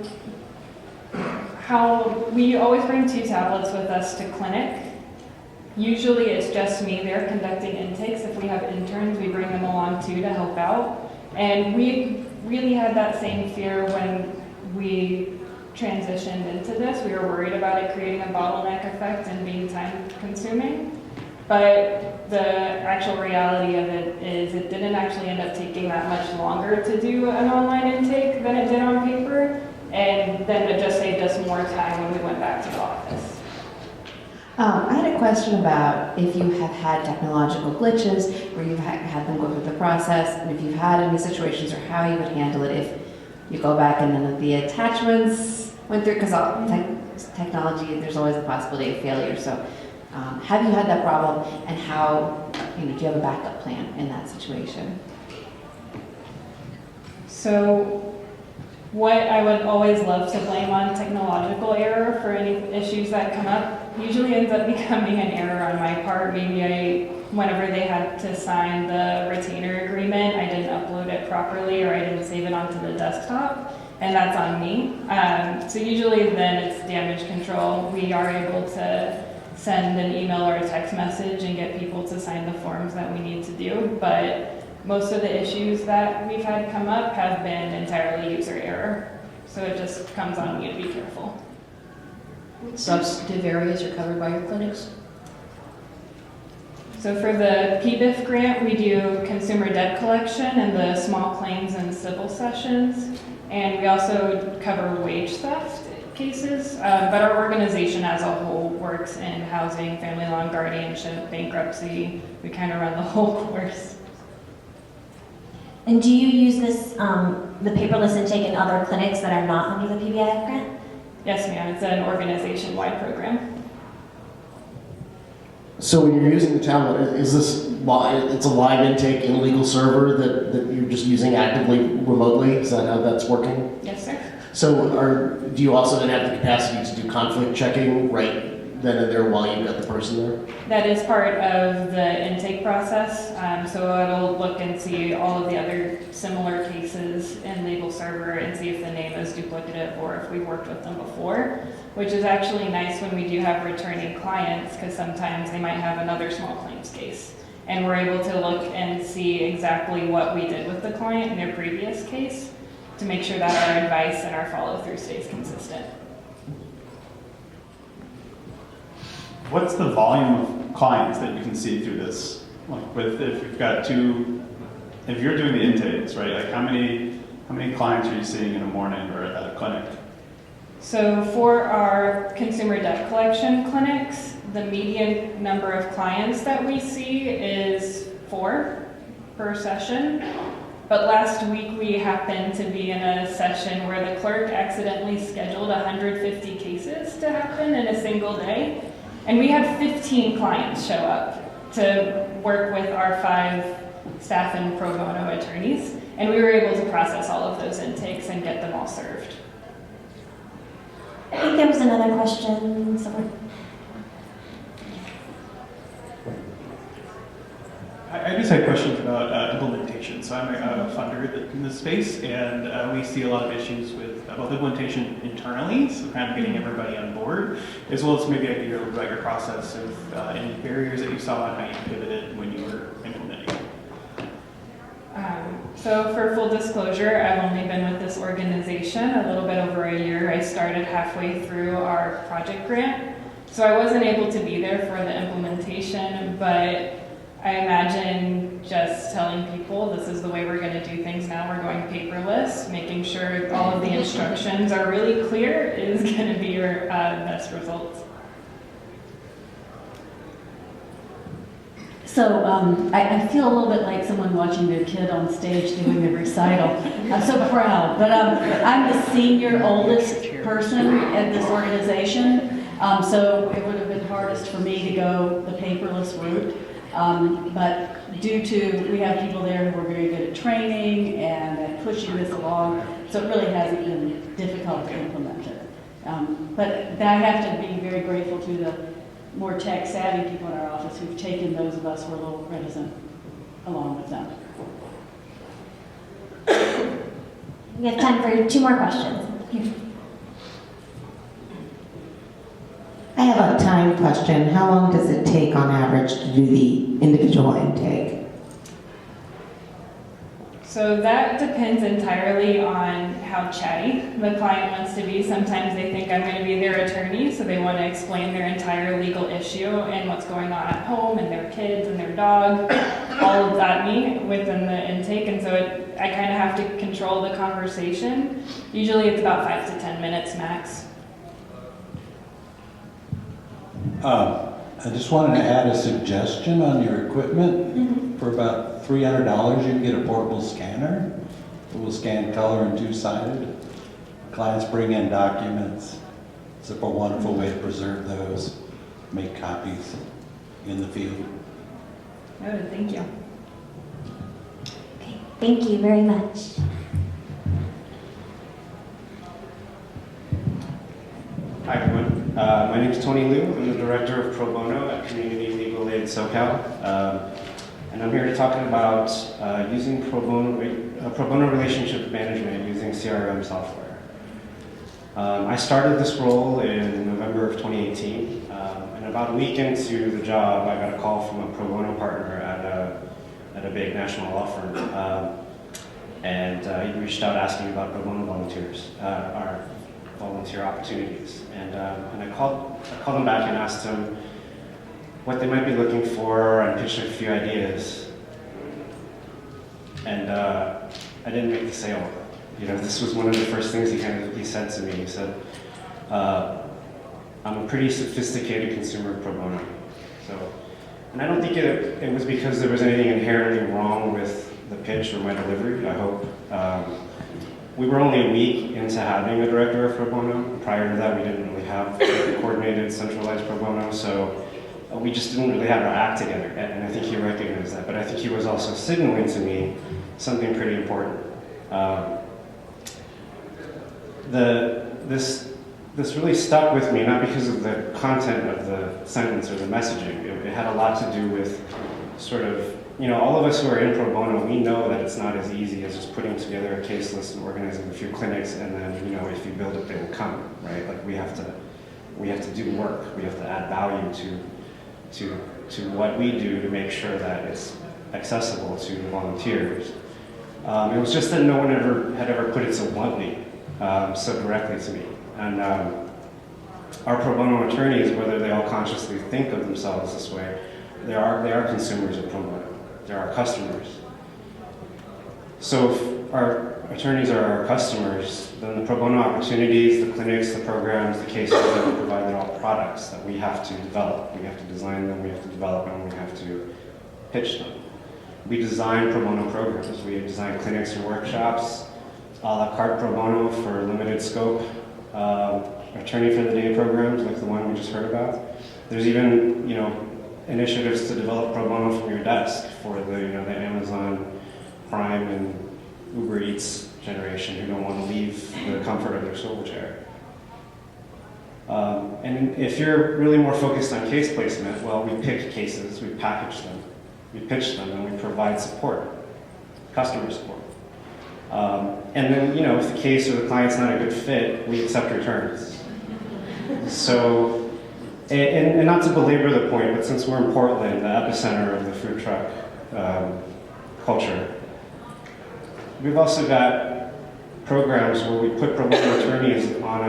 Speaker 10: we always bring 2 tablets with us to clinic. Usually it's just me there conducting intakes. If we have interns, we bring them along too to help out. And we really had that same fear when we transitioned into this. We were worried about it creating a bottleneck effect and being time consuming. But the actual reality of it is it didn't actually end up taking that much longer to do an online intake than it did on paper. And then it just saved us more time when we went back to the office.
Speaker 12: I had a question about if you have had technological glitches where you've had them go through the process, and if you've had any situations or how you would handle it if you go back and none of the attachments went through, because technology, there's always a possibility of failure. So have you had that problem, and how, do you have a backup plan in that situation?
Speaker 10: So what I would always love to blame on technological error for any issues that come up usually ends up becoming an error on my part. Maybe whenever they had to sign the retainer agreement, I didn't upload it properly or I didn't save it onto the desktop, and that's on me. So usually then it's damage control. We are able to send an email or a text message and get people to sign the forms that we need to do, but most of the issues that we've had come up have been entirely user error. So it just comes on me to be careful.
Speaker 13: What substantive areas are covered by your clinics?
Speaker 10: So for the PBIF grant, we do consumer debt collection and the small claims and civil sessions. And we also cover wage theft cases. But our organization as a whole works in housing, family law and guardianship, bankruptcy. We kind of run the whole course.
Speaker 1: And do you use this, the paperless intake in other clinics that are not under the PBIF grant?
Speaker 10: Yes, ma'am. It's an organization-wide program.
Speaker 14: So when you're using the tablet, is this it's a live intake in legal server that you're just using actively remotely? Is that how that's working?
Speaker 10: Yes, sir.
Speaker 14: So do you also then have the capacity to do conflict checking right then and there while you've got the person there?
Speaker 10: That is part of the intake process. So it'll look and see all of the other similar cases in legal server and see if the name is duplicative or if we've worked with them before, which is actually nice when we do have returning clients because sometimes they might have another small claims case. And we're able to look and see exactly what we did with the client in their previous case to make sure that our advice and our follow-through stays consistent.
Speaker 15: What's the volume of clients that you can see through this? Like with, if you've got if you're doing the intakes, right? Like how many clients are you seeing in a morning or at a clinic?
Speaker 10: So for our consumer debt collection clinics, the median number of clients that we see is 4 per session. But last week we happened to be in a session where the clerk accidentally scheduled 150 cases to happen in a single day. And we had 15 clients show up to work with our 5 staff and pro bono attorneys. And we were able to process all of those intakes and get them all served.
Speaker 1: I think there was another question somewhere.
Speaker 5: I just had questions about implementation. So I'm a funder in this space, and we see a lot of issues with both implementation internally, so kind of getting everybody on board, as well as maybe I hear about your process of any barriers that you saw and how you pivoted when you were implementing.
Speaker 10: So for full disclosure, I've only been with this organization a little bit over a year. I started halfway through our project grant, so I wasn't able to be there for the implementation, but I imagine just telling people this is the way we're going to do things now. We're going paperless, making sure all of the instructions are really clear is going to be your best results.
Speaker 13: So I feel a little bit like someone watching their kid on stage doing the recital. I'm so proud. But I'm the senior oldest person at this organization, so it would have been hardest for me to go the paperless route. But due to, we have people there who are very good at training and at pushing this along, so it really hasn't been difficult to implement it. But I have to be very grateful to the more tech savvy people in our office who've taken those of us who are a little reticent along with them.
Speaker 1: We have time for 2 more questions. Here.
Speaker 16: I have a time question. How long does it take on average to do the individual intake?
Speaker 10: So that depends entirely on how chatty the client wants to be. Sometimes they think I'm going to be their attorney, so they want to explain their entire legal issue and what's going on at home and their kids and their dog, all of that within the intake. And so I kind of have to control the conversation. Usually it's about 5 to 10 minutes max.
Speaker 3: I just wanted to add a suggestion on your equipment.
Speaker 1: Mm-hmm.
Speaker 3: For about $300, you can get a portable scanner. It will scan color and 2-sided. Clients bring in documents. It's a wonderful way to preserve those, make copies in the field.
Speaker 10: Noted, thank you.
Speaker 1: Okay, thank you very much.
Speaker 15: Hi everyone. My
Speaker 17: My name is Tony Liu. I'm the Director of Pro Bono at Community Legal Aid SoCal. And I'm here to talk about using pro bono relationship management using CRM software. I started this role in November of 2018. And about a week into the job, I got a call from a pro bono partner at a big national law firm. And he reached out asking about pro bono volunteers, our volunteer opportunities. And I called him back and asked him what they might be looking for and pitched a few ideas. And I didn't make the sale. You know, this was one of the first things he said to me. He said, I'm a pretty sophisticated consumer of pro bono. So, and I don't think it was because there was anything inherently wrong with the pitch or my delivery, I hope. We were only a week into having a director of pro bono. Prior to that, we didn't really have a coordinated, centralized pro bono, so we just didn't really have our act together, and I think he recognized that. But I think he was also signaling to me something pretty important. This really stuck with me, not because of the content of the sentence or the messaging. It had a lot to do with sort of, you know, all of us who are in pro bono, we know that it's not as easy as just putting together a case list and organizing a few clinics, and then, you know, if you build it, they will come, right? Like we have to do work. We have to add value to what we do to make sure that it's accessible to volunteers. It was just that no one had ever put it so bluntly, so directly to me. And our pro bono attorneys, whether they all consciously think of themselves this way, they are consumers of pro bono. They're our customers. So if our attorneys are our customers, then the pro bono opportunities, the clinics, the programs, the cases that we provide are all products that we have to develop. We have to design them, we have to develop them, we have to pitch them. We design pro bono programs. We design clinics and workshops, a la carte pro bono for limited scope, attorney for the day programs like the one we just heard about. There's even, you know, initiatives to develop pro bono from your desk for the, you know, the Amazon Prime and Uber Eats generation who don't want to leave the comfort of their swivel chair. And if you're really more focused on case placement, well, we pick cases, we package them, we pitch them, and we provide support, customer support. And then, you know, if the case or the client's not a good fit, we accept returns. So, and not to belabor the point, but since we're in Portland, the epicenter of the food truck culture, we've also got programs where we put pro bono attorneys on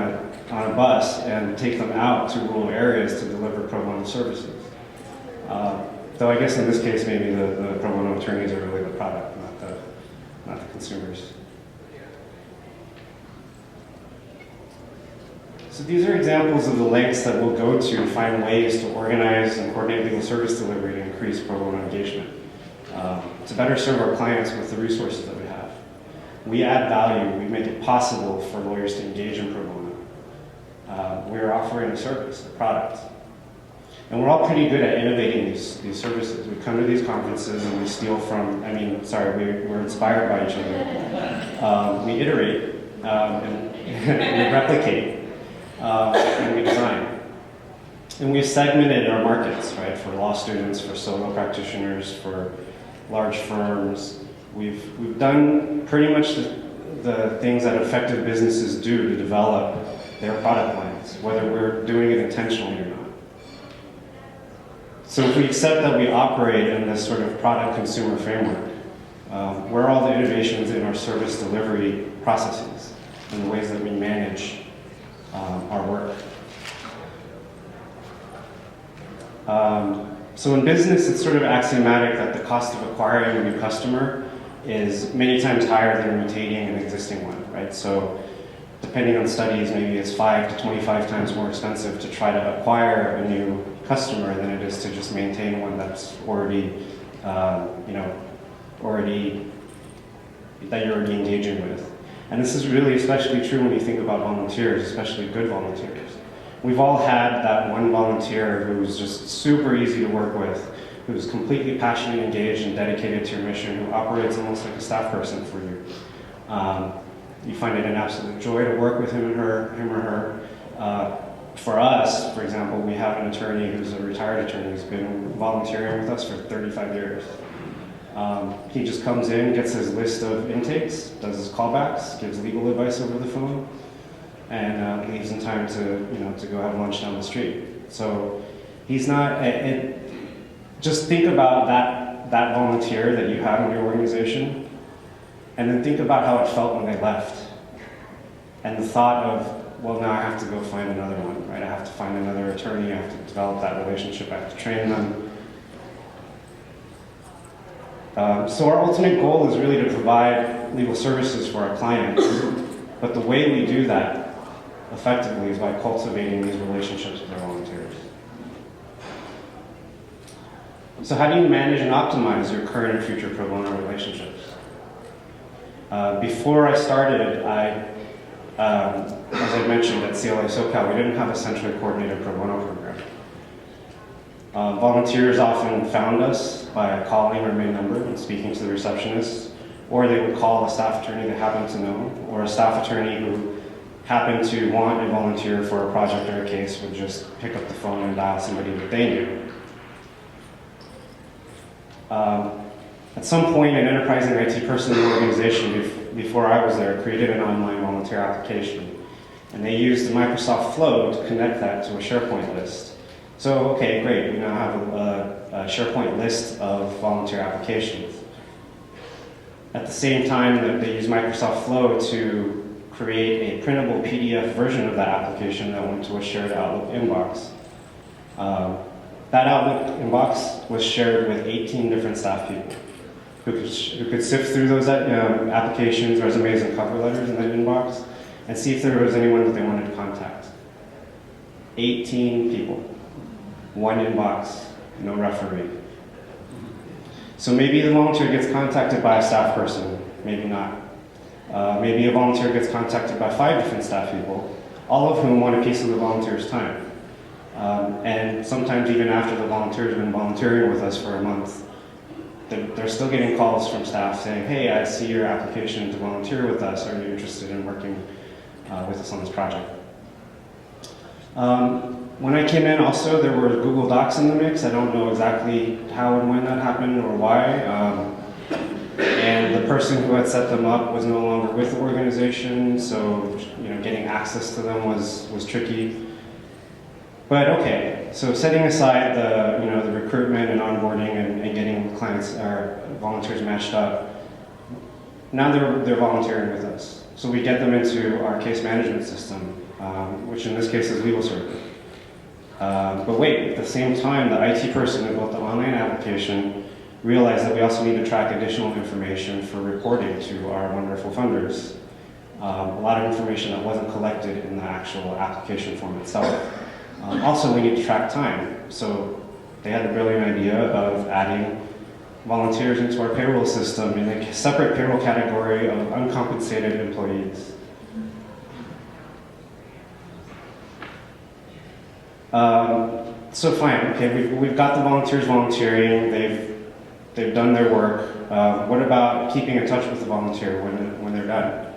Speaker 17: a bus and take them out to rural areas to deliver pro bono services. Though I guess in this case, maybe the pro bono attorneys are really the product, not the consumers. So these are examples of the lengths that we'll go to find ways to organize and coordinate legal service delivery to increase pro bono engagement, to better serve our clients with the resources that we have. We add value, we make it possible for lawyers to engage in pro bono. We're offering a service, a product. And we're all pretty good at innovating these services. We come to these conferences and we steal from, we're inspired by each other. We iterate and we replicate. And we design. And we've segmented our markets, right, for law students, for solo practitioners, for large firms. We've done pretty much the things that effective businesses do to develop their product lines, whether we're doing it intentionally or not. So if we accept that we operate in this sort of product consumer framework, where are all the innovations in our service delivery processes and the ways that we manage our work? So in business, it's sort of axiomatic that the cost of acquiring a new customer is many times higher than retaining an existing one, right? So depending on studies, maybe it's 5 to 25 times more expensive to try to acquire a new customer than it is to just maintain one that's already, that you're already engaging with. And this is really especially true when you think about volunteers, especially good volunteers. We've all had that one volunteer who's just super easy to work with, who's completely passionately engaged and dedicated to your mission, who operates almost like a staff person for you. You find it an absolute joy to work with him or her. For us, for example, we have an attorney who's a retired attorney who's been volunteering with us for 35 years. He just comes in, gets his list of intakes, does his callbacks, gives legal advice over the phone, and leaves in time to go have lunch down the street. So he's not. Just think about that volunteer that you have in your organization, and then think about how it felt when they left, and the thought of, well, now I have to go find another one, right? I have to find another attorney. I have to develop that relationship. I have to train them. So our ultimate goal is really to provide legal services for our clients, but the way we do that effectively is by cultivating these relationships with our volunteers. So how do you manage and optimize your current and future pro bono relationships? Before I started, as I mentioned at CLA SoCal, we didn't have a centrally coordinated pro bono program. Volunteers often found us by calling our main number and speaking to the receptionist, or they would call a staff attorney they happened to know, or a staff attorney who happened to want a volunteer for a project or a case would just pick up the phone and dial somebody that they knew. At some point, an enterprising IT person in the organization, before I was there, created an online volunteer application. And they used the Microsoft Flow to connect that to a SharePoint list. So, okay, great, we now have a SharePoint list of volunteer applications. At the same time that they used Microsoft Flow to create a printable PDF version of that application that went to a shared Outlook inbox. That Outlook inbox was shared with 18 different staff people who could sift through those applications, resumes, and cover letters in that inbox and see if there was anyone that they wanted to contact. 18 people. One inbox, no referee. So maybe the volunteer gets contacted by a staff person, maybe not. Maybe a volunteer gets contacted by 5 different staff people, all of whom want a piece of the volunteer's time. And sometimes even after the volunteer's been volunteering with us for a month, they're still getting calls from staff saying, hey, I see your application to volunteer with us. Are you interested in working with us on this project? When I came in also, there were Google Docs in the mix. I don't know exactly how and when that happened or why. And the person who had set them up was no longer with the organization, so getting access to them was tricky. But okay, so setting aside the recruitment and onboarding and getting clients or volunteers matched up, now they're volunteering with us. So we get them into our case management system, which in this case is LegalServer. But wait, at the same time, the IT person who built the online application realized that we also need to track additional information for reporting to our wonderful funders. A lot of information that wasn't collected in the actual application form itself. Also, we need to track time. So they had the brilliant idea of adding volunteers into our payroll system in a separate payroll category of uncompensated employees. So fine, okay, we've got the volunteers volunteering, they've done their work. What about keeping in touch with the volunteer when they're done?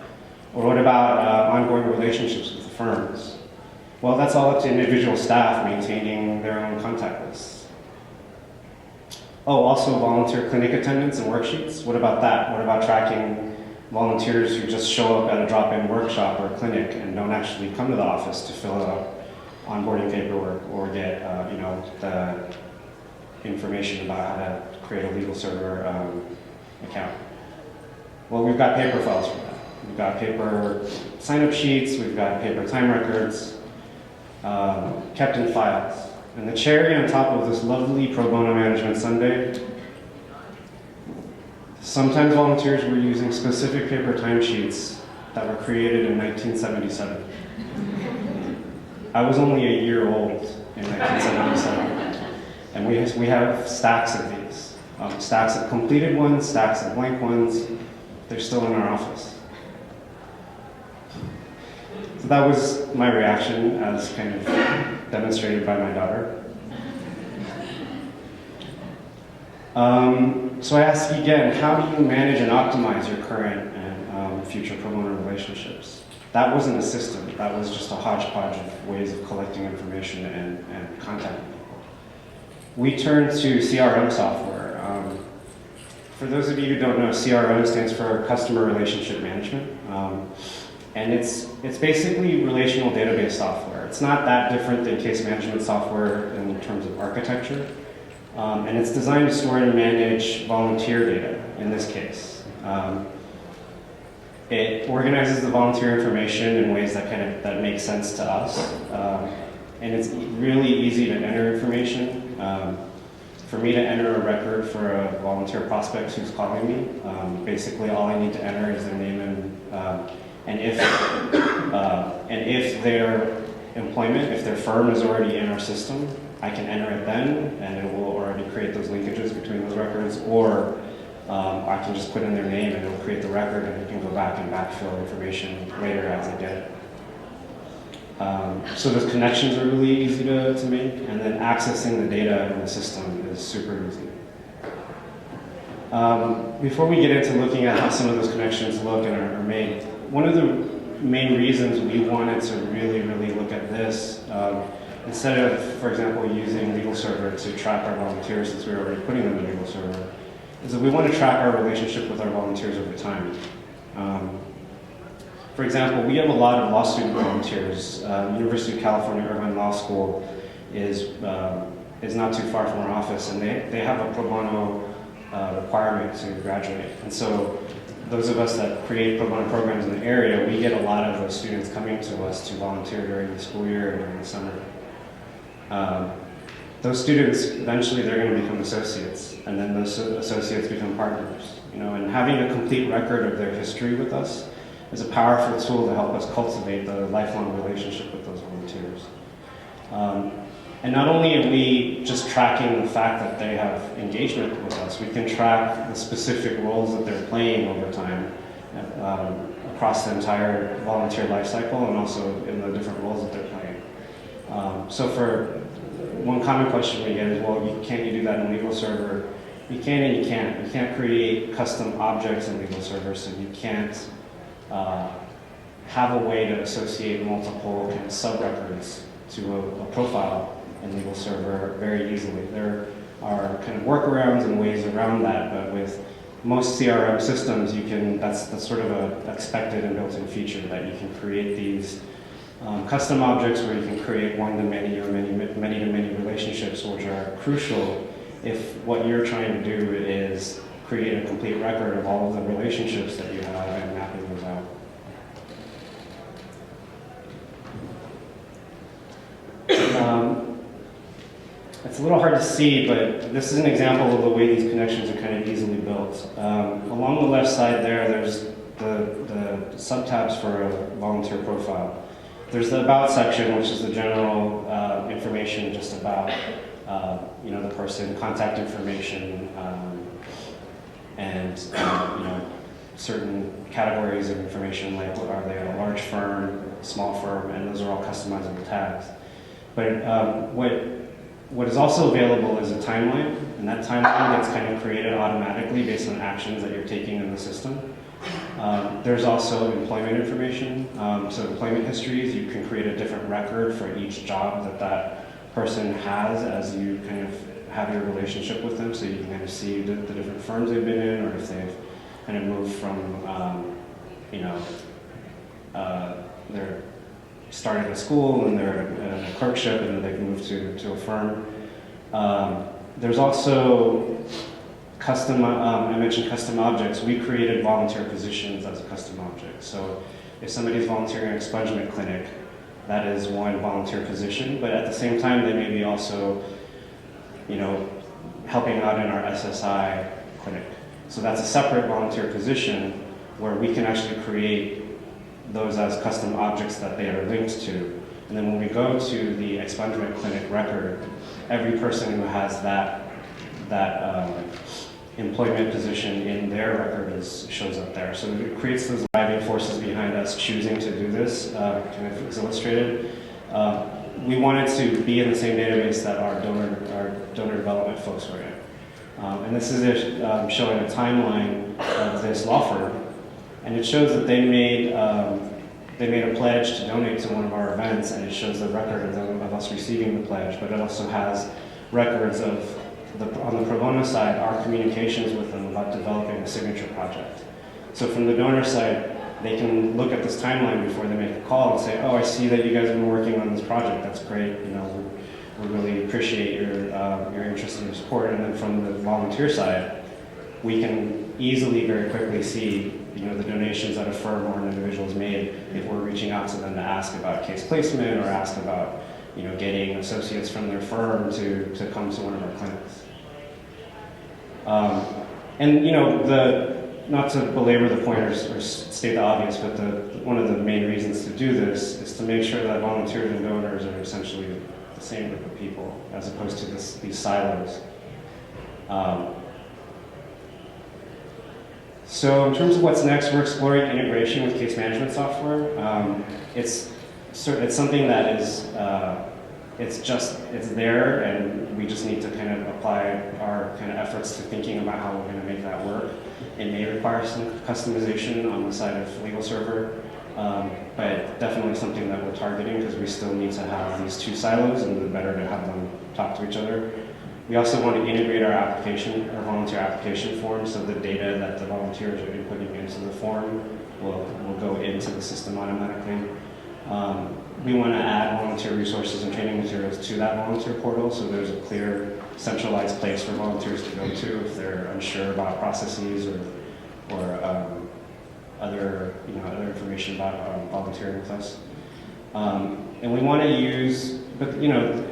Speaker 17: Or what about ongoing relationships with the firms? Well, that's all up to individual staff maintaining their own contact lists. Oh, also volunteer clinic attendance and worksheets. What about that? What about tracking volunteers who just show up at a drop-in workshop or clinic and don't actually come to the office to fill out onboarding paperwork or get the information about how to create a LegalServer account? Well, we've got paper files for that. We've got paper sign-up sheets, we've got paper time records, kept in files. And the cherry on top of this lovely pro bono management sundae, sometimes volunteers were using specific paper timesheets that were created in 1977. I was only a year old in 1977, and we have stacks of these. Stacks of completed ones, stacks of blank ones. They're still in our office. So that was my reaction, as kind of demonstrated by my daughter. So I ask you again, how do you manage and optimize your current and future pro bono relationships? That wasn't a system. That was just a hodgepodge of ways of collecting information and contacting people. We turned to CRM software. For those of you who don't know, CRM stands for Customer Relationship Management. And it's basically relational database software. It's not that different than case management software in terms of architecture. And it's designed to store and manage volunteer data, in this case. It organizes the volunteer information in ways that make sense to us. And it's really easy to enter information. For me to enter a record for a volunteer prospect who's calling me, basically all I need to enter is their name and if their employment, if their firm is already in our system, I can enter it then, and it will already create those linkages between those records, or I can just put in their name and it will create the record, and you can go back and backfill information later as I get it. So those connections are really easy to make, and then accessing the data in the system is super easy. Before we get into looking at how some of those connections look and are made, one of the main reasons we wanted to really look at this, instead of, for example, using LegalServer to track our volunteers, since we were already putting them in LegalServer, is that we want to track our relationship with our volunteers over time. For example, we have a lot of law student volunteers. University of California Irvine Law School is not too far from our office, and they have a pro bono requirement to graduate. And so those of us that create pro bono programs in the area, we get a lot of those students coming to us to volunteer during the school year and during the summer. Those students, eventually they're going to become associates, and then those associates become partners. And having a complete record of their history with us is a powerful tool to help us cultivate the lifelong relationship with those volunteers. And not only are we just tracking the fact that they have engagement with us, we can track the specific roles that they're playing over time across the entire volunteer life cycle, and also in the different roles that they're playing. So for one common question we get is, well, can't you do that in LegalServer? You can and you can't. You can't create custom objects in LegalServer, so you can't have a way to associate multiple kind of sub-records to a profile in LegalServer very easily. There are kind of workarounds and ways around that, but with most CRM systems, that's sort of a expected and built-in feature that you can create these custom objects where you can create one-to-many or many-to-many relationships, which are crucial if what you're trying to do is create a complete record of all of the relationships that you have and mapping those out. It's a little hard to see, but this is an example of the way these connections are kind of easily built. Along the left side there's the subtabs for a volunteer profile. There's the About section, which is the general information just about the person, contact information, and certain categories of information, like are they a large firm, small firm, and those are all customizable tags. But what is also available is a timeline, and that timeline gets kind of created automatically based on actions that you're taking in the system. There's also employment information, so employment histories. You can create a different record for each job that person has as you kind of have your relationship with them, so you can kind of see the different firms they've been in, or if they've kind of moved from, they're started at school and they're in a clerkship and they can move to a firm. There's also custom, I mentioned custom objects. We created volunteer positions as a custom object. So if somebody's volunteering at an expungement clinic, that is one volunteer position, but at the same time, they may be also, helping out in our SSI clinic. So that's a separate volunteer position where we can actually create those as custom objects that they are linked to. And then when we go to the expungement clinic record, every person who has that employment position in their record shows up there. So it creates those driving forces behind us choosing to do this, kind of is illustrated. We wanted to be in the same database that our donor development folks were in. And this is showing a timeline of this law firm. And it shows that they they made a pledge to donate to one of our events, and it shows the record of us receiving the pledge, but it also has records of, on the pro bono side, our communications with them about developing a signature project. So from the donor side, they can look at this timeline before they make a call and say, oh, I see that you guys have been working on this project, that's great, you know, we really appreciate your interest and your support. And then from the volunteer side, we can easily, very quickly see, you know, the donations that a firm or an individual has made if we're reaching out to them to ask about case placement or ask about, you know, getting associates from their firm to come to one of our clinics. And, you know, not to belabor the point or state the obvious, but one of the main reasons to do this is to make sure that volunteers and donors are essentially the same group of people, as opposed to these silos. So in terms of what's next, we're exploring integration with case management software. It's something that is, it's there, and we just need to kind of apply our kind of efforts to thinking about how we're going to make that work. It may require some customization on the side of LegalServer, but definitely something that we're targeting because we still need to have these two silos, and it's better to have them talk to each other. We also want to integrate our application, our volunteer application form, so the data that the volunteers are inputting into the form will go into the system automatically. We want to add volunteer resources and training materials to that volunteer portal, so there's a clear, centralized place for volunteers to go to if they're unsure about processes or other information about volunteering with us. And we want to use, but you know,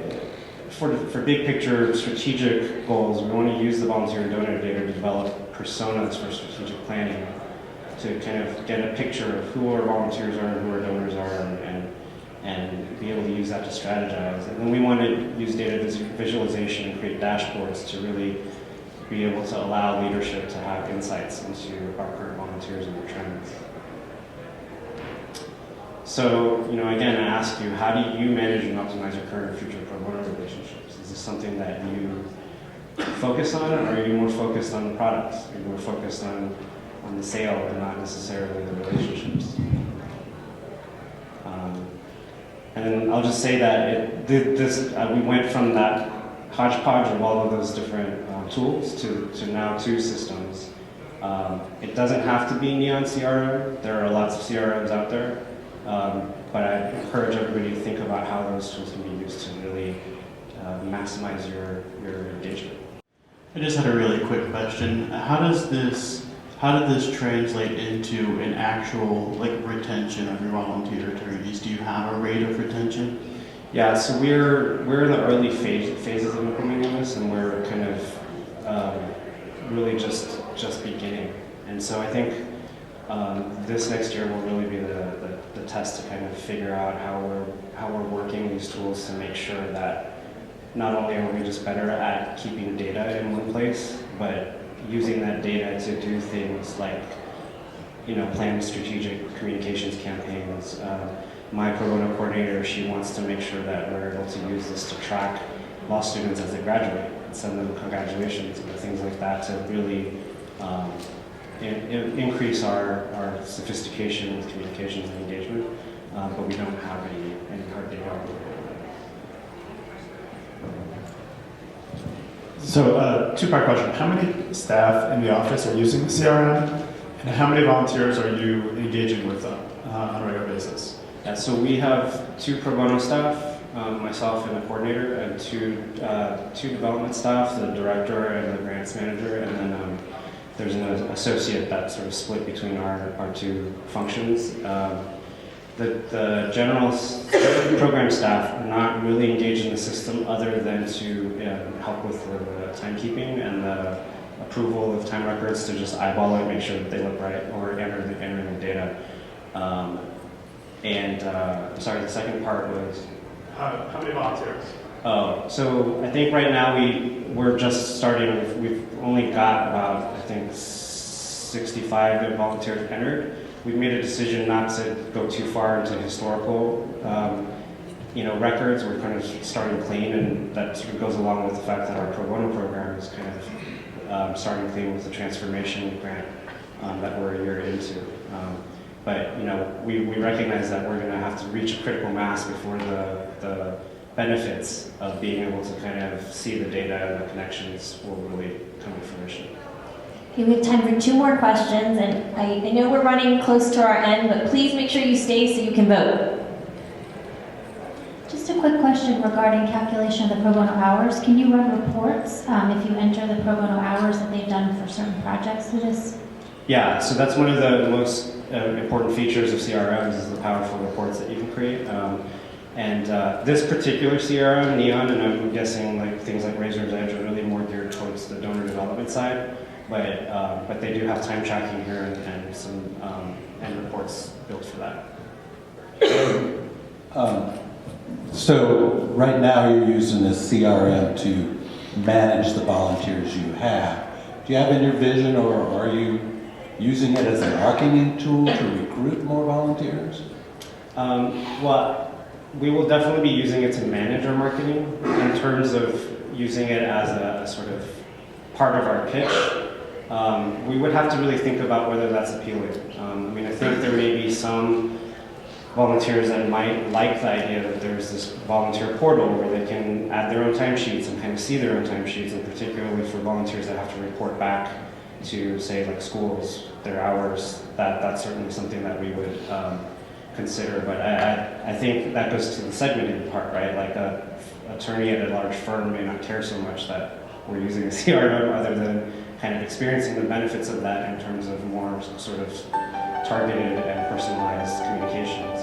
Speaker 17: for big picture strategic goals, we want to use the volunteer and donor data to develop personas for strategic planning, to kind of get a picture of who our volunteers are and who our donors are, and be able to use that to strategize. And then we want to use data visualization and create dashboards to really be able to allow leadership to have insights into our current volunteers and their trends. So, you know, again, I ask you, how do you manage and optimize your current and future pro bono relationships? Is this something that you focus on, or are you more focused on the products? Are you more focused on the sale and not necessarily the relationships? And then I'll just say that we went from that hodgepodge of all of those different tools to now 2 systems. It doesn't have to be Neon CRM. There are lots of CRMs out there. But I encourage everybody to think about how those tools can be used to really maximize your engagement.
Speaker 18: I just had a really quick question. How did this translate into an actual retention of your volunteer attorneys? Do you have a rate of retention?
Speaker 17: Yeah, so we're in the early phases of implementing this, and we're kind of really just beginning. And so I think this next year will really be the test to kind of figure out how we're working these tools to make sure that not only are we just better at keeping data in one place, but using that data to do things like, you know, plan strategic communications campaigns. My pro bono coordinator, she wants to make sure that we're able to use this to track law students as they graduate and send them congratulations and things like that to really increase our sophistication with communications and engagement, but we don't have any hard data.
Speaker 15: So, 2-part question. How many staff in the office are using the CRM, and how many volunteers are you engaging with them on a regular basis?
Speaker 17: Yeah, so we have 2 pro bono staff, myself and a coordinator, and two development staff, the director and the grants manager, and then there's an associate that's sort of split between our 2 functions. The general program staff are not really engaged in the system other than to help with the timekeeping and the approval of time records, to just eyeball it, make sure that they look right, or enter the data. Sorry, the second part was?
Speaker 15: How many volunteers?
Speaker 17: Oh, so I think right now we're just starting. We've only got about, I think, 65 volunteers entered. We've made a decision not to go too far into historical, records. We're kind of starting clean, and that sort of goes along with the fact that our pro bono program is kind of starting clean with the transformation grant that we're a year into. But, you know, we recognize that we're going to have to reach a critical mass before the benefits of being able to kind of see the data and the connections will really come to fruition.
Speaker 1: Okay, we have time for 2 more questions, and I know we're running close to our end, but please make sure you stay so you can vote.
Speaker 19: Just a quick question regarding calculation of the pro bono hours. Can you run reports if you enter the pro bono hours that they've done for certain projects through this?
Speaker 17: Yeah, so that's one of the most important features of CRMs is the powerful reports that you can create. This particular CRM, Neon, and I'm guessing like things like Razor's Edge are really more geared towards the donor development side, but they do have time tracking here and some and reports built for that.
Speaker 3: So right now you're using this CRM to manage the volunteers you have. Do you have in your vision, or are you using it as a marketing tool to recruit more volunteers?
Speaker 17: Well, we will definitely be using it to manage our marketing in terms of using it as a sort of part of our pitch. We would have to really think about whether that's appealing. I mean, I think there may be some volunteers that might like the idea that there's this volunteer portal where they can add their own timesheets and kind of see their own timesheets, and particularly for volunteers that have to report back to, say, like schools, their hours, that's certainly something that we would consider. But I think that goes to the segmented part, right? Like an attorney at a large firm may not care so much that we're using a CRM other than kind of experiencing the benefits of that in terms of more sort of targeted and personalized communications.